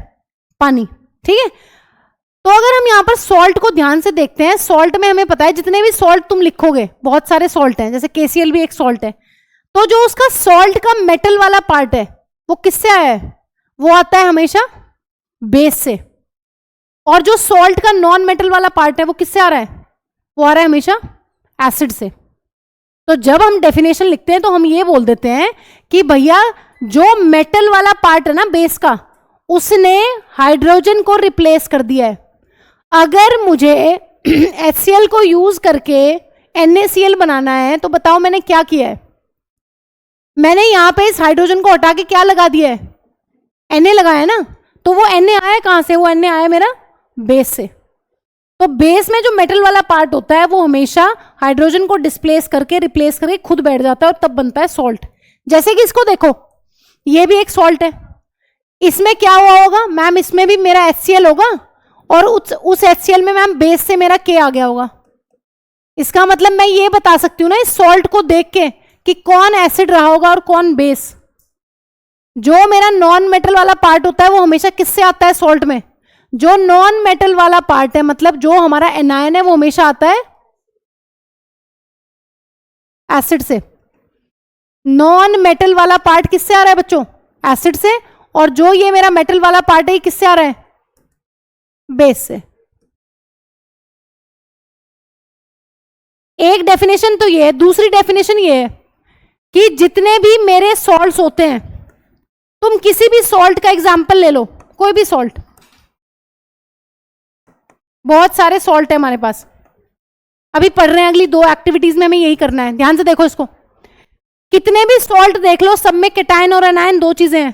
पानी। ठीक है, तो अगर हम यहां पर सॉल्ट को ध्यान से देखते हैं, सॉल्ट में हमें पता है जितने भी सॉल्ट तुम लिखोगे, बहुत सारे सॉल्ट हैं, जैसे KCl भी एक सॉल्ट है, तो जो उसका सॉल्ट का मेटल वाला पार्ट है वो किससे आया है? वो आता है हमेशा बेस से। और जो सॉल्ट का नॉन मेटल वाला पार्ट है वो किससे आ रहा है? वो आ रहा है हमेशा एसिड से। तो जब हम डेफिनेशन लिखते हैं तो हम ये बोल देते हैं कि भैया जो मेटल वाला पार्ट है ना बेस का, उसने हाइड्रोजन को रिप्लेस कर दिया है। अगर मुझे HCl को यूज करके NaCl बनाना है तो बताओ मैंने क्या किया है? मैंने यहां पे इस हाइड्रोजन को हटा के क्या लगा दिया है? Na लगाया है ना। तो वो Na आया कहां से? वो Na आया मेरा बेस से। तो बेस में जो मेटल वाला पार्ट होता है वो हमेशा हाइड्रोजन को डिस्प्लेस करके रिप्लेस करके खुद बैठ जाता है और तब बनता है सॉल्ट। जैसे कि इसको देखो, ये भी एक सॉल्ट है। इसमें क्या हुआ होगा मैम? इसमें भी मेरा HCl होगा और उस HCl में मैम बेस से मेरा K आ गया होगा। इसका मतलब मैं ये बता सकती हूँ ना इस सॉल्ट को देख के कि कौन एसिड रहा होगा और कौन बेस। जो मेरा नॉन मेटल वाला पार्ट होता है वो हमेशा किससे आता है? सॉल्ट में। जो नॉन मेटल वाला पार्ट है, मतलब जो हमारा एनायन है, वो हमेशा आता है एसिड से। नॉन मेटल वाला पार्ट किससे आ रहा है बच्चों? एसिड से। और जो ये मेरा मेटल वाला पार्ट है ये किससे आ रहा है? बेस से। एक डेफिनेशन तो ये है। दूसरी डेफिनेशन ये है कि जितने भी मेरे सॉल्ट्स होते हैं, तुम किसी भी सॉल्ट का एग्जांपल ले लो, कोई भी सॉल्ट, बहुत सारे सॉल्ट है हमारे पास, अभी पढ़ रहे हैं, अगली 2 एक्टिविटीज में हमें यही करना है। ध्यान से देखो इसको, कितने भी सॉल्ट देख लो, सब में केटायन और एनायन 2 चीजें हैं।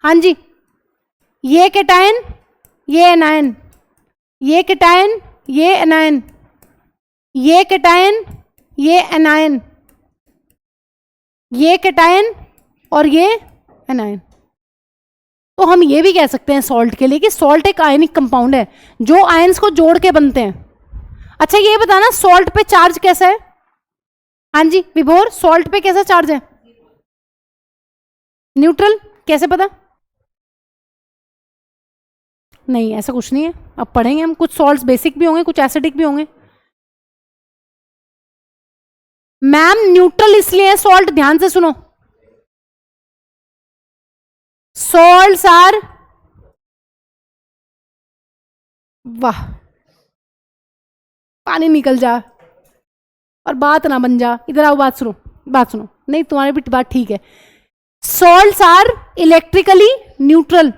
हाँ जी, ये केटायन, ये एनायन, ये केटायन, ये एनायन, ये केटायन, ये एनायन, ये केटायन और ये एनायन। तो हम ये भी कह सकते हैं सॉल्ट के लिए कि सॉल्ट एक आयनिक कंपाउंड है जो आयंस को जोड़ के बनते हैं। अच्छा ये बताना सॉल्ट पे चार्ज कैसा है? हाँ जी विभोर, सॉल्ट पे कैसा चार्ज है? न्यूट्रल। कैसे पता? नहीं ऐसा कुछ नहीं है, अब पढ़ेंगे हम। कुछ सॉल्ट्स बेसिक भी होंगे, कुछ एसिडिक भी होंगे। मैम न्यूट्रल इसलिए है सॉल्ट, ध्यान से सुनो, सॉल्ट्स आर, वाह पानी निकल जा और बात ना बन जा। इधर आओ, बात सुनो, बात सुनो। नहीं तुम्हारी भी बात ठीक है। Salts are electrically neutral.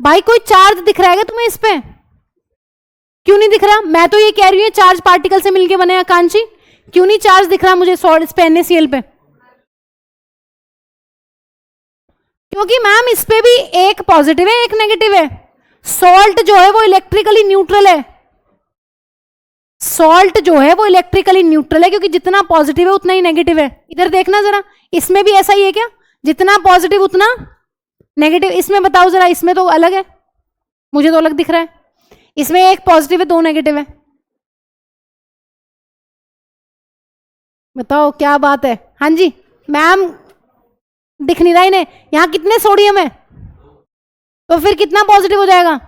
भाई कोई चार्ज दिख रहा है क्या तुम्हें इस पे? क्यों नहीं दिख रहा? मैं तो ये कह रही हूँ चार्ज पार्टिकल से मिलके बने। आकांक्षी क्यों नहीं चार्ज दिख रहा मुझे सॉल्ट इस पे, NaCl पे? क्योंकि मैम इस पे भी एक पॉजिटिव है एक नेगेटिव है। सॉल्ट जो है वो इलेक्ट्रिकली न्यूट्रल है। सॉल्ट जो है वो इलेक्ट्रिकली न्यूट्रल है क्योंकि जितना पॉजिटिव है उतना ही नेगेटिव है। इधर देखना जरा, इसमें भी ऐसा ही है क्या? जितना पॉजिटिव उतना नेगेटिव। इसमें बताओ जरा, इसमें तो अलग है, मुझे तो अलग दिख रहा है। इसमें एक पॉजिटिव है 2 नेगेटिव है। बताओ क्या बात है? हाँ जी मैम दिख नहीं रहा इन्हें। यहां कितने सोडियम है तो फिर कितना पॉजिटिव हो जाएगा?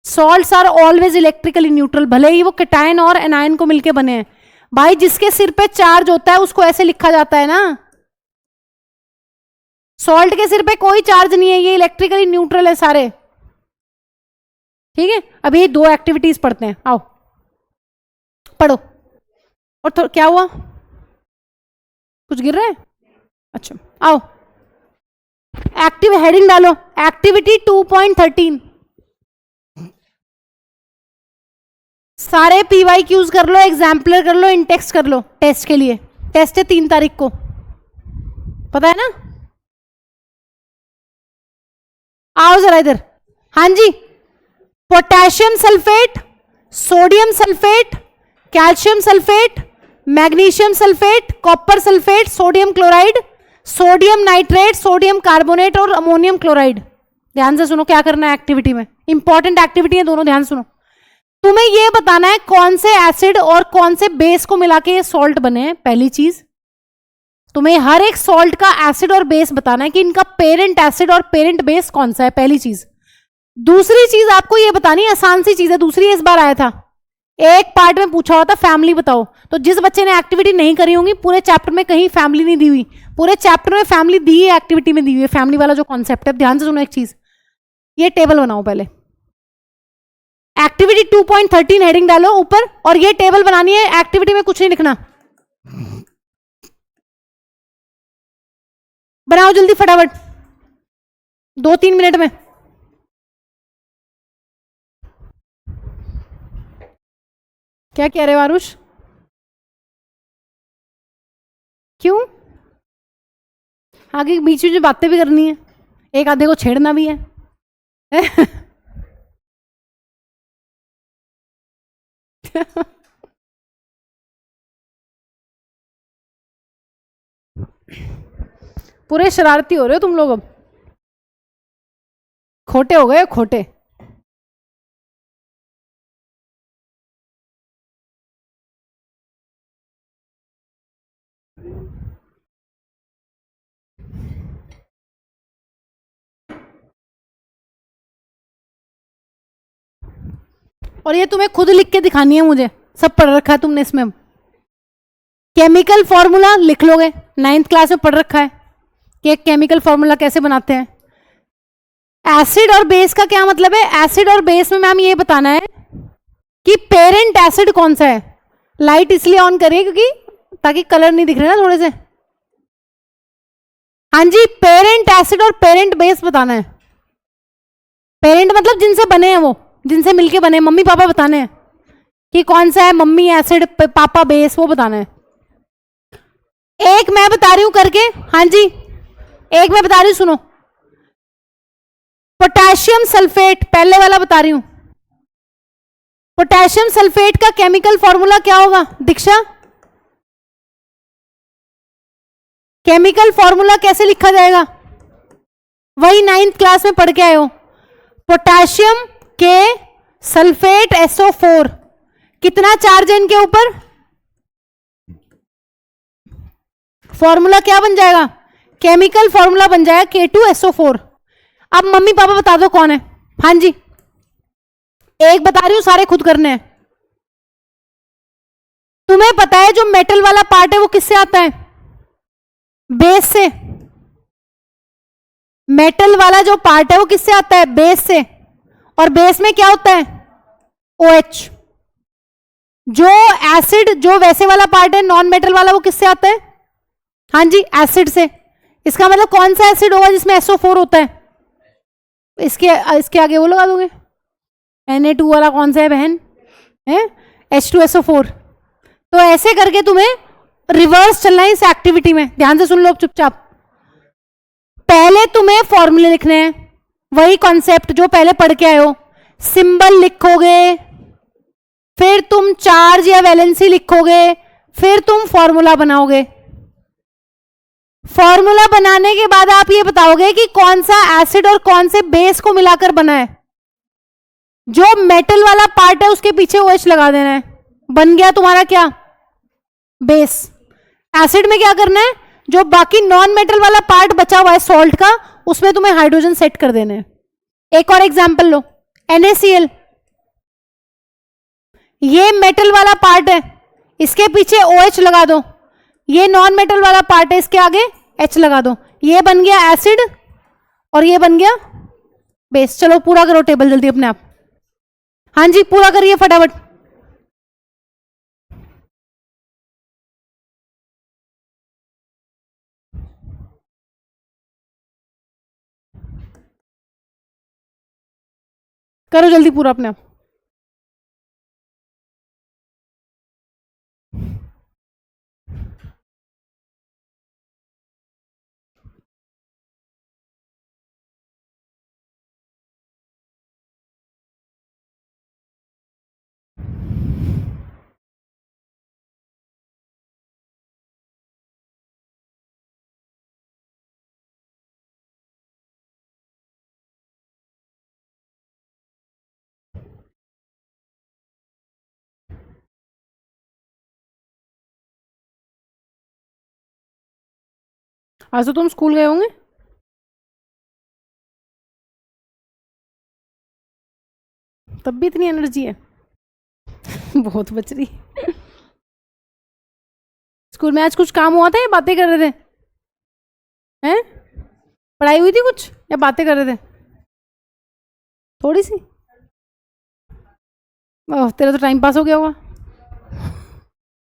Salts are always electrically neutral, भले ही वो कैटायन और एनायन को मिलके बने हैं। भाई जिसके सिर पे चार्ज होता है उसको ऐसे लिखा जाता है ना। सॉल्ट के सिर पे कोई चार्ज नहीं है, ये इलेक्ट्रिकली न्यूट्रल है सारे। ठीक है, अभी 2 एक्टिविटीज पढ़ते हैं, आओ पढ़ो। और तो क्या हुआ? कुछ गिर रहा है? अच्छा आओ, एक्टिव हेडिंग डालो, एक्टिविटी 2.13। सारे PYQs कर लो, एग्जाम्पलर कर लो, इंटेक्स कर लो टेस्ट के लिए। टेस्ट है 3 तारीख को, पता है ना? आओ जरा इधर। हाँ जी, potassium sulphate, sodium sulphate, calcium sulphate, magnesium sulphate, copper sulphate, sodium chloride, sodium nitrate, sodium carbonate और अमोनियम क्लोराइड। ध्यान से सुनो क्या करना है एक्टिविटी में, इंपॉर्टेंट एक्टिविटी है दोनों, ध्यान सुनो। तुम्हें यह बताना है कौन से एसिड और कौन से बेस को मिला के ये सॉल्ट बने हैं। पहली चीज, तुम्हें हर एक सॉल्ट का एसिड और बेस बताना है कि इनका पेरेंट एसिड और पेरेंट बेस कौन सा है, पहली चीज। दूसरी चीज आपको यह बतानी, आसान सी चीज है, दूसरी इस बार आया था, एक पार्ट में पूछा हुआ था फैमिली बताओ। तो जिस बच्चे ने एक्टिविटी नहीं करी होंगी, पूरे चैप्टर में कहीं फैमिली नहीं दी हुई, पूरे चैप्टर में फैमिली दी है, एक्टिविटी में दी हुई है फैमिली वाला जो कॉन्सेप्ट है। ध्यान से सुनो एक चीज, ये टेबल बनाओ पहले। एक्टिविटी 2.13 हेडिंग डालो ऊपर, और ये टेबल बनानी है, एक्टिविटी में कुछ नहीं लिखना। बनाओ जल्दी फटाफट, 2-3 मिनट में। क्या कह रहे हो आरुष? क्यों? आगे बीच में बातें भी करनी है, एक आधे को छेड़ना भी है। पूरे शरारती हो रहे हो तुम लोग, अब खोटे हो गए, खोटे। और ये तुम्हें खुद लिख के दिखानी है मुझे, सब पढ़ रखा है तुमने इसमें। केमिकल फॉर्मूला लिख लोगे, 9th क्लास में पढ़ रखा है कि एक केमिकल फॉर्मूला कैसे बनाते हैं। एसिड और बेस का क्या मतलब है? एसिड और बेस में मैम ये बताना है कि पेरेंट एसिड कौन सा है। लाइट इसलिए ऑन करिए क्योंकि ताकि कलर नहीं दिख रहे ना थोड़े से। हाँ जी, पेरेंट एसिड और पेरेंट बेस बताना है। पेरेंट मतलब जिनसे बने हैं, वो जिनसे मिलके बने, मम्मी पापा बताने हैं कि कौन सा है मम्मी एसिड, पापा बेस, वो बताना है। एक मैं बता रही हूं करके, हाँ जी, एक मैं बता रही हूं, सुनो। पोटेशियम सल्फेट, पहले वाला बता रही हूं। पोटेशियम सल्फेट का केमिकल फॉर्मूला क्या होगा दीक्षा? केमिकल फॉर्मूला कैसे लिखा जाएगा? वही 9th क्लास में पढ़ के आए हो। पोटेशियम के सल्फेट SO4, कितना चार्ज है इनके ऊपर? फॉर्मूला क्या बन जाएगा? केमिकल फॉर्मूला बन जाएगा K2SO4। अब मम्मी पापा बता दो कौन है। हाँ जी, एक बता रही हूं, सारे खुद करने हैं। तुम्हें पता है जो मेटल वाला पार्ट है वो किससे आता है? बेस से। मेटल वाला जो पार्ट है वो किससे आता है? बेस से। और बेस में क्या होता है? OH। जो एसिड, जो वैसे वाला पार्ट है नॉन मेटल वाला, वो किससे आता है? हाँ जी, एसिड से। इसका मतलब कौन सा एसिड होगा जिसमें SO4 होता है? इसके आगे वो लगा दोगे, Na2 वाला कौन सा है बहन? है H2SO4। तो ऐसे करके तुम्हें रिवर्स चलना है इस एक्टिविटी में। ध्यान से सुन लो चुपचाप। पहले तुम्हें फॉर्मूले लिखने हैं, वही कॉन्सेप्ट जो पहले पढ़ के आए हो। सिंबल लिखोगे, फिर तुम चार्ज या वैलेंसी लिखोगे, फिर तुम फॉर्मूला बनाओगे। फॉर्मूला बनाने के बाद आप ये बताओगे कि कौन सा एसिड और कौन से बेस को मिलाकर बना है। जो मेटल वाला पार्ट है उसके पीछे OH लगा देना है, बन गया तुम्हारा क्या? बेस। एसिड में क्या करना है? जो बाकी नॉन मेटल वाला पार्ट बचा हुआ है सॉल्ट का, उसमें तुम्हें हाइड्रोजन सेट कर देने हैं। एक और एग्जांपल लो, NaCl। ये मेटल वाला पार्ट है, इसके पीछे OH लगा दो। ये नॉन मेटल वाला पार्ट है, इसके आगे H लगा दो। ये बन गया एसिड और ये बन गया बेस। चलो पूरा करो टेबल जल्दी अपने आप। हाँ जी, पूरा करिए फटाफट। करो जल्दी पूरा अपने आप। आज तो तुम स्कूल गए होंगे। तब भी इतनी एनर्जी है। बहुत बच रही। स्कूल में आज कुछ काम हुआ था या बातें कर रहे थे? हैं? पढ़ाई हुई थी कुछ या बातें कर रहे थे? थोड़ी सी। ओह, तेरा तो टाइम पास हो गया होगा।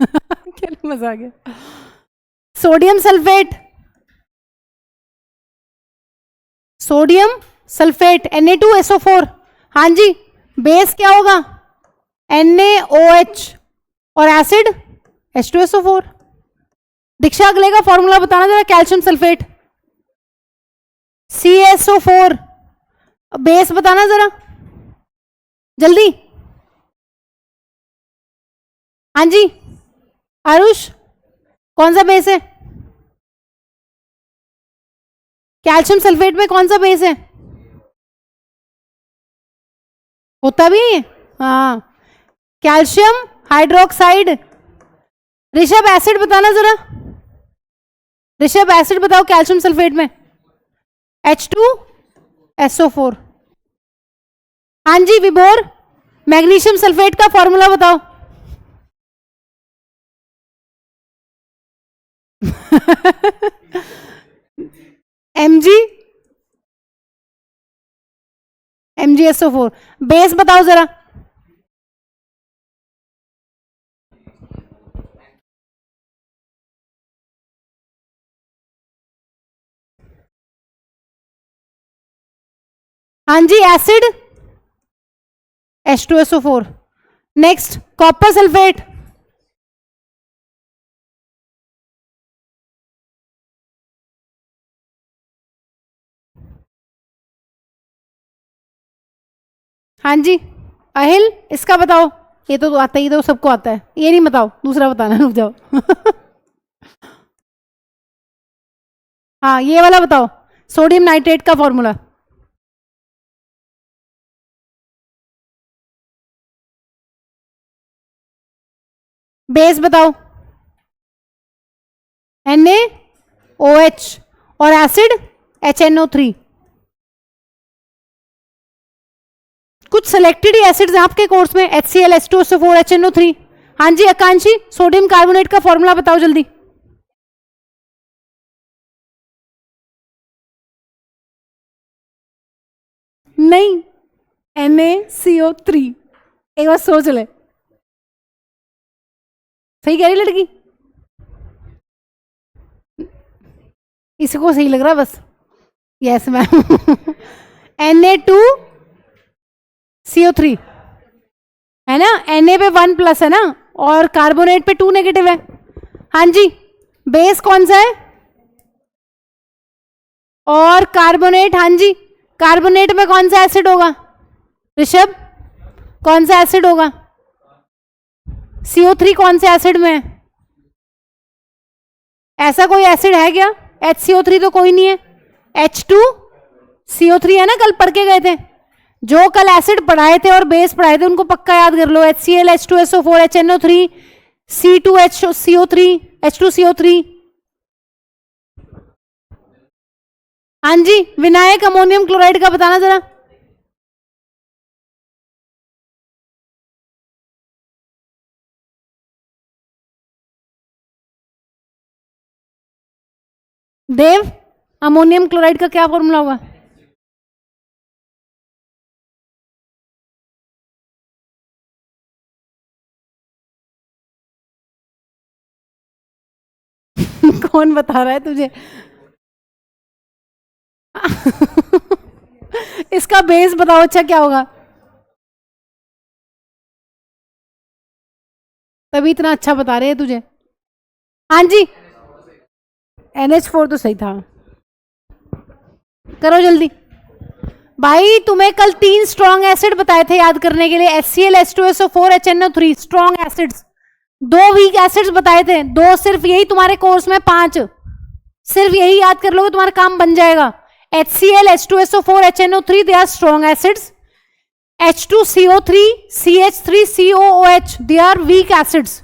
क्या मजा आ गया। Sodium sulphate, sodium sulphate Na2SO4। हाँ जी, बेस क्या होगा? NaOH और एसिड H2SO4। दीक्षा अगले का फॉर्मूला बताना जरा, कैल्शियम सल्फेट CaSO4। बेस बताना जरा जल्दी। हाँ जी आरुष, कौन सा बेस है? कैल्शियम सल्फेट में कौन सा बेस है? होता भी है हाँ, कैल्शियम हाइड्रोक्साइड। ऋषभ एसिड बताना जरा, ऋषभ एसिड बताओ कैल्शियम सल्फेट में। H2SO4। हाँ जी विभोर, मैग्नीशियम सल्फेट का फॉर्मूला बताओ। MgSO4। बेस बताओ जरा। हाँ जी acid H2SO4। Next copper sulphate. हाँ जी अहिल, इसका बताओ। ये तो आता ही, तो सबको आता है, ये नहीं बताओ, दूसरा बताना, रुक जाओ। हाँ ये वाला बताओ, सोडियम नाइट्रेट का फॉर्मूला। बेस बताओ। NaOH और एसिड HNO3। कुछ सिलेक्टेड ही एसिड्स हैं आपके कोर्स में, HCl H2SO4 HNO3। हाँ जी आकांक्षी, सोडियम कार्बोनेट का फॉर्मूला बताओ जल्दी। नहीं, NaCO3। एक बार सोच ले, सही कह रही लड़की, इसको सही लग रहा बस। Yes ma'am. Na2CO3 है ना, Na पे 1+ है ना, और कार्बोनेट पे 2 नेगेटिव है। हाँ जी बेस कौन सा है? और कार्बोनेट, हाँ जी कार्बोनेट में कौन सा एसिड होगा? ऋषभ कौन सा एसिड होगा? CO3 कौन से एसिड में है? ऐसा कोई एसिड है क्या? HCO3 तो कोई नहीं है, H2CO3 है ना, कल पढ़ के गए थे। जो कल एसिड पढ़ाए थे और बेस पढ़ाए थे उनको पक्का याद कर लो। HCl H2SO4 HNO3 C2HCO3 H2CO3। हाँ जी विनायक, अमोनियम क्लोराइड का बताना जरा। देव, अमोनियम क्लोराइड का क्या फॉर्मूला होगा? कौन बता रहा है तुझे? इसका बेस बताओ, अच्छा क्या होगा? तभी इतना अच्छा बता रहे हैं तुझे। हाँ जी NH4 तो सही था, करो जल्दी। भाई तुम्हें कल 3 स्ट्रॉन्ग एसिड बताए थे याद करने के लिए, HCl H2SO4 HNO3 strong acids. 2 weak acids बताए थे, 2 सिर्फ, यही तुम्हारे कोर्स में 5, सिर्फ यही याद कर लोगे तुम्हारा काम बन जाएगा। HCl H2SO4 HNO3 they are strong acids. H2CO3 CH3COOH they are weak acids.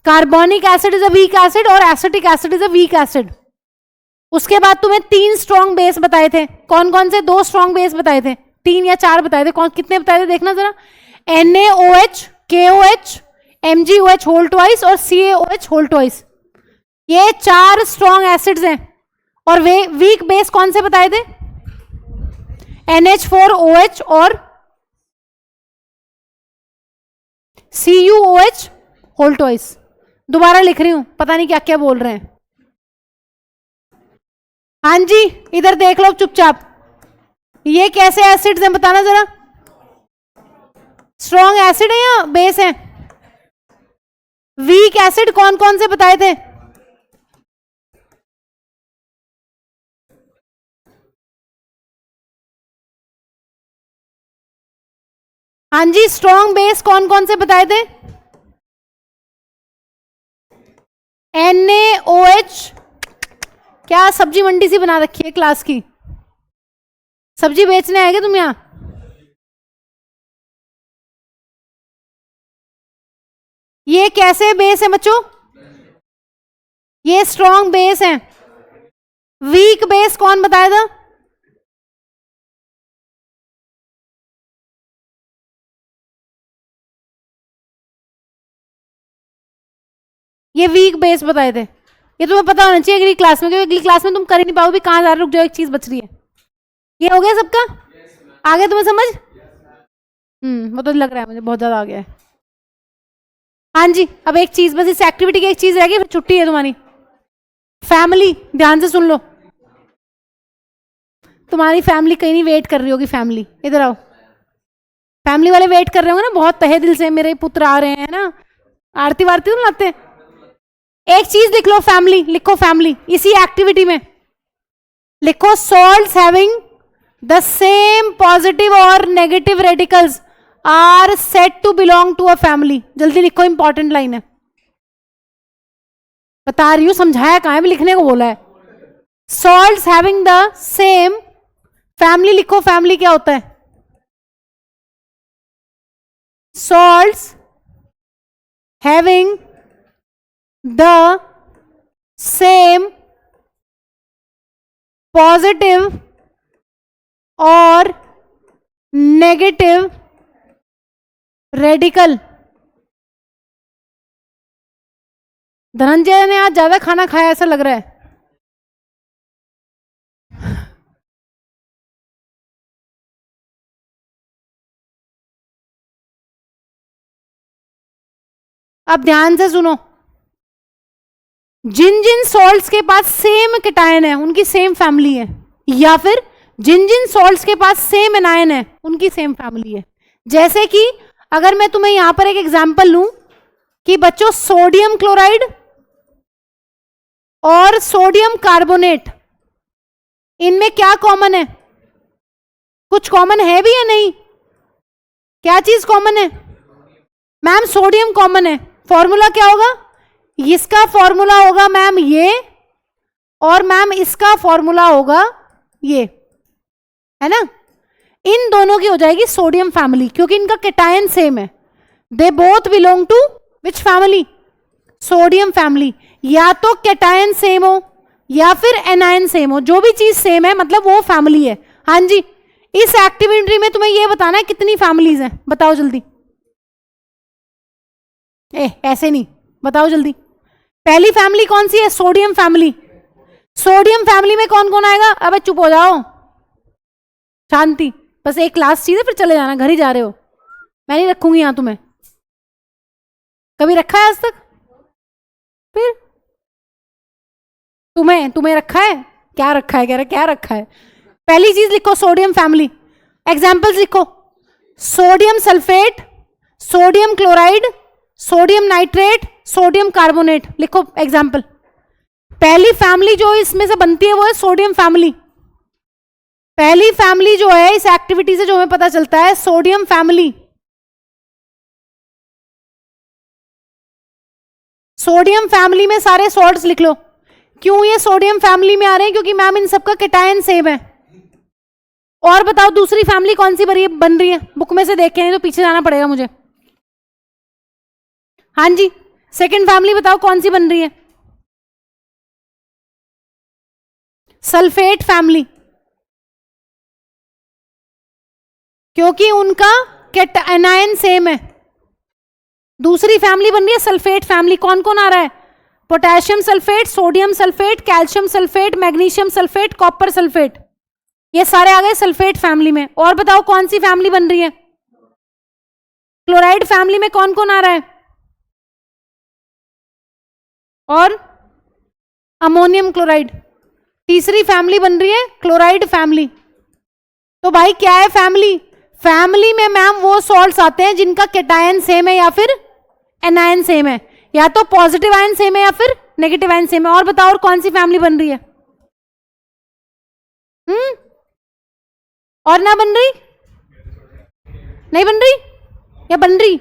Carbonic acid is a weak acid और acetic acid is a weak acid. उसके बाद तुम्हें 3 स्ट्रॉन्ग बेस बताए थे, कौन कौन से? 2 स्ट्रॉन्ग बेस बताए थे, 3 या 4 बताए थे, कौन कितने बताए थे देखना जरा। NaOH KOH MgOH whole twice और CaOH होल ट्वाइस, ये 4 स्ट्रॉन्ग एसिड्स हैं। और वे वीक बेस कौन से बताए थे? NH4OH और CuOH होल ट्वाइस। दोबारा लिख रही हूं, पता नहीं क्या क्या बोल रहे हैं। हाँ जी, इधर देख लो चुपचाप, ये कैसे एसिड्स हैं बताना जरा। स्ट्रॉन्ग एसिड है या बेस है? वीक एसिड कौन कौन से बताए थे? हाँ जी, स्ट्रॉन्ग बेस कौन कौन से बताए थे? NaOH। क्या सब्जी मंडी सी बना रखी है क्लास की? सब्जी बेचने आएगे तुम यहां? ये कैसे बेस है बच्चों? ये स्ट्रॉन्ग बेस है। वीक बेस कौन बताया था? ये वीक बेस बताए थे। ये तुम्हें पता होना चाहिए अगली क्लास में, क्योंकि अगली क्लास में तुम कर ही नहीं पाओगे। कहां जा रहे हो? रुक जाओ, एक चीज बच रही है। ये हो गया सबका? आ गया तुम्हें समझ? वो तो लग रहा है मुझे बहुत ज्यादा आ गया है। हाँ जी, अब एक चीज बस, इस एक्टिविटी की एक चीज रहेगी, फिर छुट्टी है तुम्हारी। फैमिली ध्यान से सुन लो। तुम्हारी फैमिली कहीं नहीं वेट कर रही होगी। फैमिली इधर आओ। फैमिली वाले वेट कर रहे होंगे ना बहुत तहे दिल से, मेरे पुत्र आ रहे हैं ना। आरती वारती तुम लाते। एक चीज लिख लो, फैमिली लिखो। फैमिली इसी एक्टिविटी में लिखो, salts having the same positive और negative radicals are set to belong to a family. जल्दी लिखो, इंपॉर्टेंट लाइन है, बता रही हूं, समझाया कहां है, भी लिखने को बोला है। Salts having the same, family लिखो। फैमिली क्या होता है? Salts having the same positive और नेगेटिव रेडिकल। धनंजय ने आज ज्यादा खाना खाया ऐसा लग रहा है। अब ध्यान से सुनो, जिन जिन सॉल्ट्स के पास सेम केटायन है उनकी सेम फैमिली है, या फिर जिन जिन सॉल्ट्स के पास सेम एनायन है उनकी सेम फैमिली है। जैसे कि अगर मैं तुम्हें यहां पर एक एग्जांपल लूं कि बच्चों, सोडियम क्लोराइड और सोडियम कार्बोनेट, इनमें क्या कॉमन है? कुछ कॉमन है भी या नहीं? क्या चीज कॉमन है? मैम सोडियम कॉमन है। फॉर्मूला क्या होगा? इसका फॉर्मूला होगा मैम ये, और मैम इसका फॉर्मूला होगा ये, है ना। इन दोनों की हो जाएगी सोडियम फैमिली, क्योंकि इनका केटायन सेम है। They both belong to which family? Sodium family. या तो केटायन सेम हो या फिर एनायन सेम हो, जो भी चीज सेम है मतलब वो फैमिली है। हाँ जी, इस एक्टिविटी में तुम्हें यह बताना है कितनी फैमिलीज हैं, बताओ जल्दी। ऐसे नहीं, बताओ जल्दी। पहली फैमिली कौन सी है? Sodium family. सोडियम फैमिली में कौन कौन आएगा? अबे चुप हो जाओ, शांति, बस एक क्लास चीज है, फिर चले जाना, घर ही जा रहे हो। मैं नहीं रखूंगी यहां तुम्हें। कभी रखा है आज तक? फिर तुम्हें रखा है? क्या रखा है? कह रहे क्या रखा है? पहली चीज लिखो, सोडियम फैमिली। एग्जाम्पल्स लिखो, sodium sulphate, sodium chloride, sodium nitrate, sodium carbonate. लिखो एग्जाम्पल। पहली फैमिली जो इसमें से बनती है वो है सोडियम फैमिली। पहली फैमिली जो है इस एक्टिविटी से जो हमें पता चलता है, सोडियम फैमिली। सोडियम फैमिली में सारे सॉल्ट्स लिख लो। क्यों ये सोडियम फैमिली में आ रहे हैं? क्योंकि मैम इन सबका केटायन सेम है। और बताओ दूसरी फैमिली कौन सी बन रही है? बुक में से देख के नहीं तो पीछे जाना पड़ेगा मुझे। हाँ जी, सेकंड फैमिली बताओ कौन सी बन रही है? सल्फेट फैमिली, क्योंकि उनका एनायन सेम है। दूसरी फैमिली बन रही है सल्फेट फैमिली। कौन कौन आ रहा है? Potassium sulphate, sodium sulphate, calcium sulphate, magnesium sulphate, copper sulphate, ये सारे आ गए सल्फेट फैमिली में। और बताओ कौन सी फैमिली बन रही है? क्लोराइड फैमिली में कौन कौन आ रहा है? और अमोनियम क्लोराइड, तीसरी फैमिली बन रही है क्लोराइड फैमिली। तो भाई क्या है फैमिली? फैमिली में मैम वो सॉल्ट्स आते हैं जिनका कैटायन सेम है या फिर एनायन सेम है, या तो पॉजिटिव आयन सेम है या फिर नेगेटिव आयन सेम है। और बताओ और कौन सी फैमिली बन रही है? और ना बन रही? नहीं बन रही या बन रही?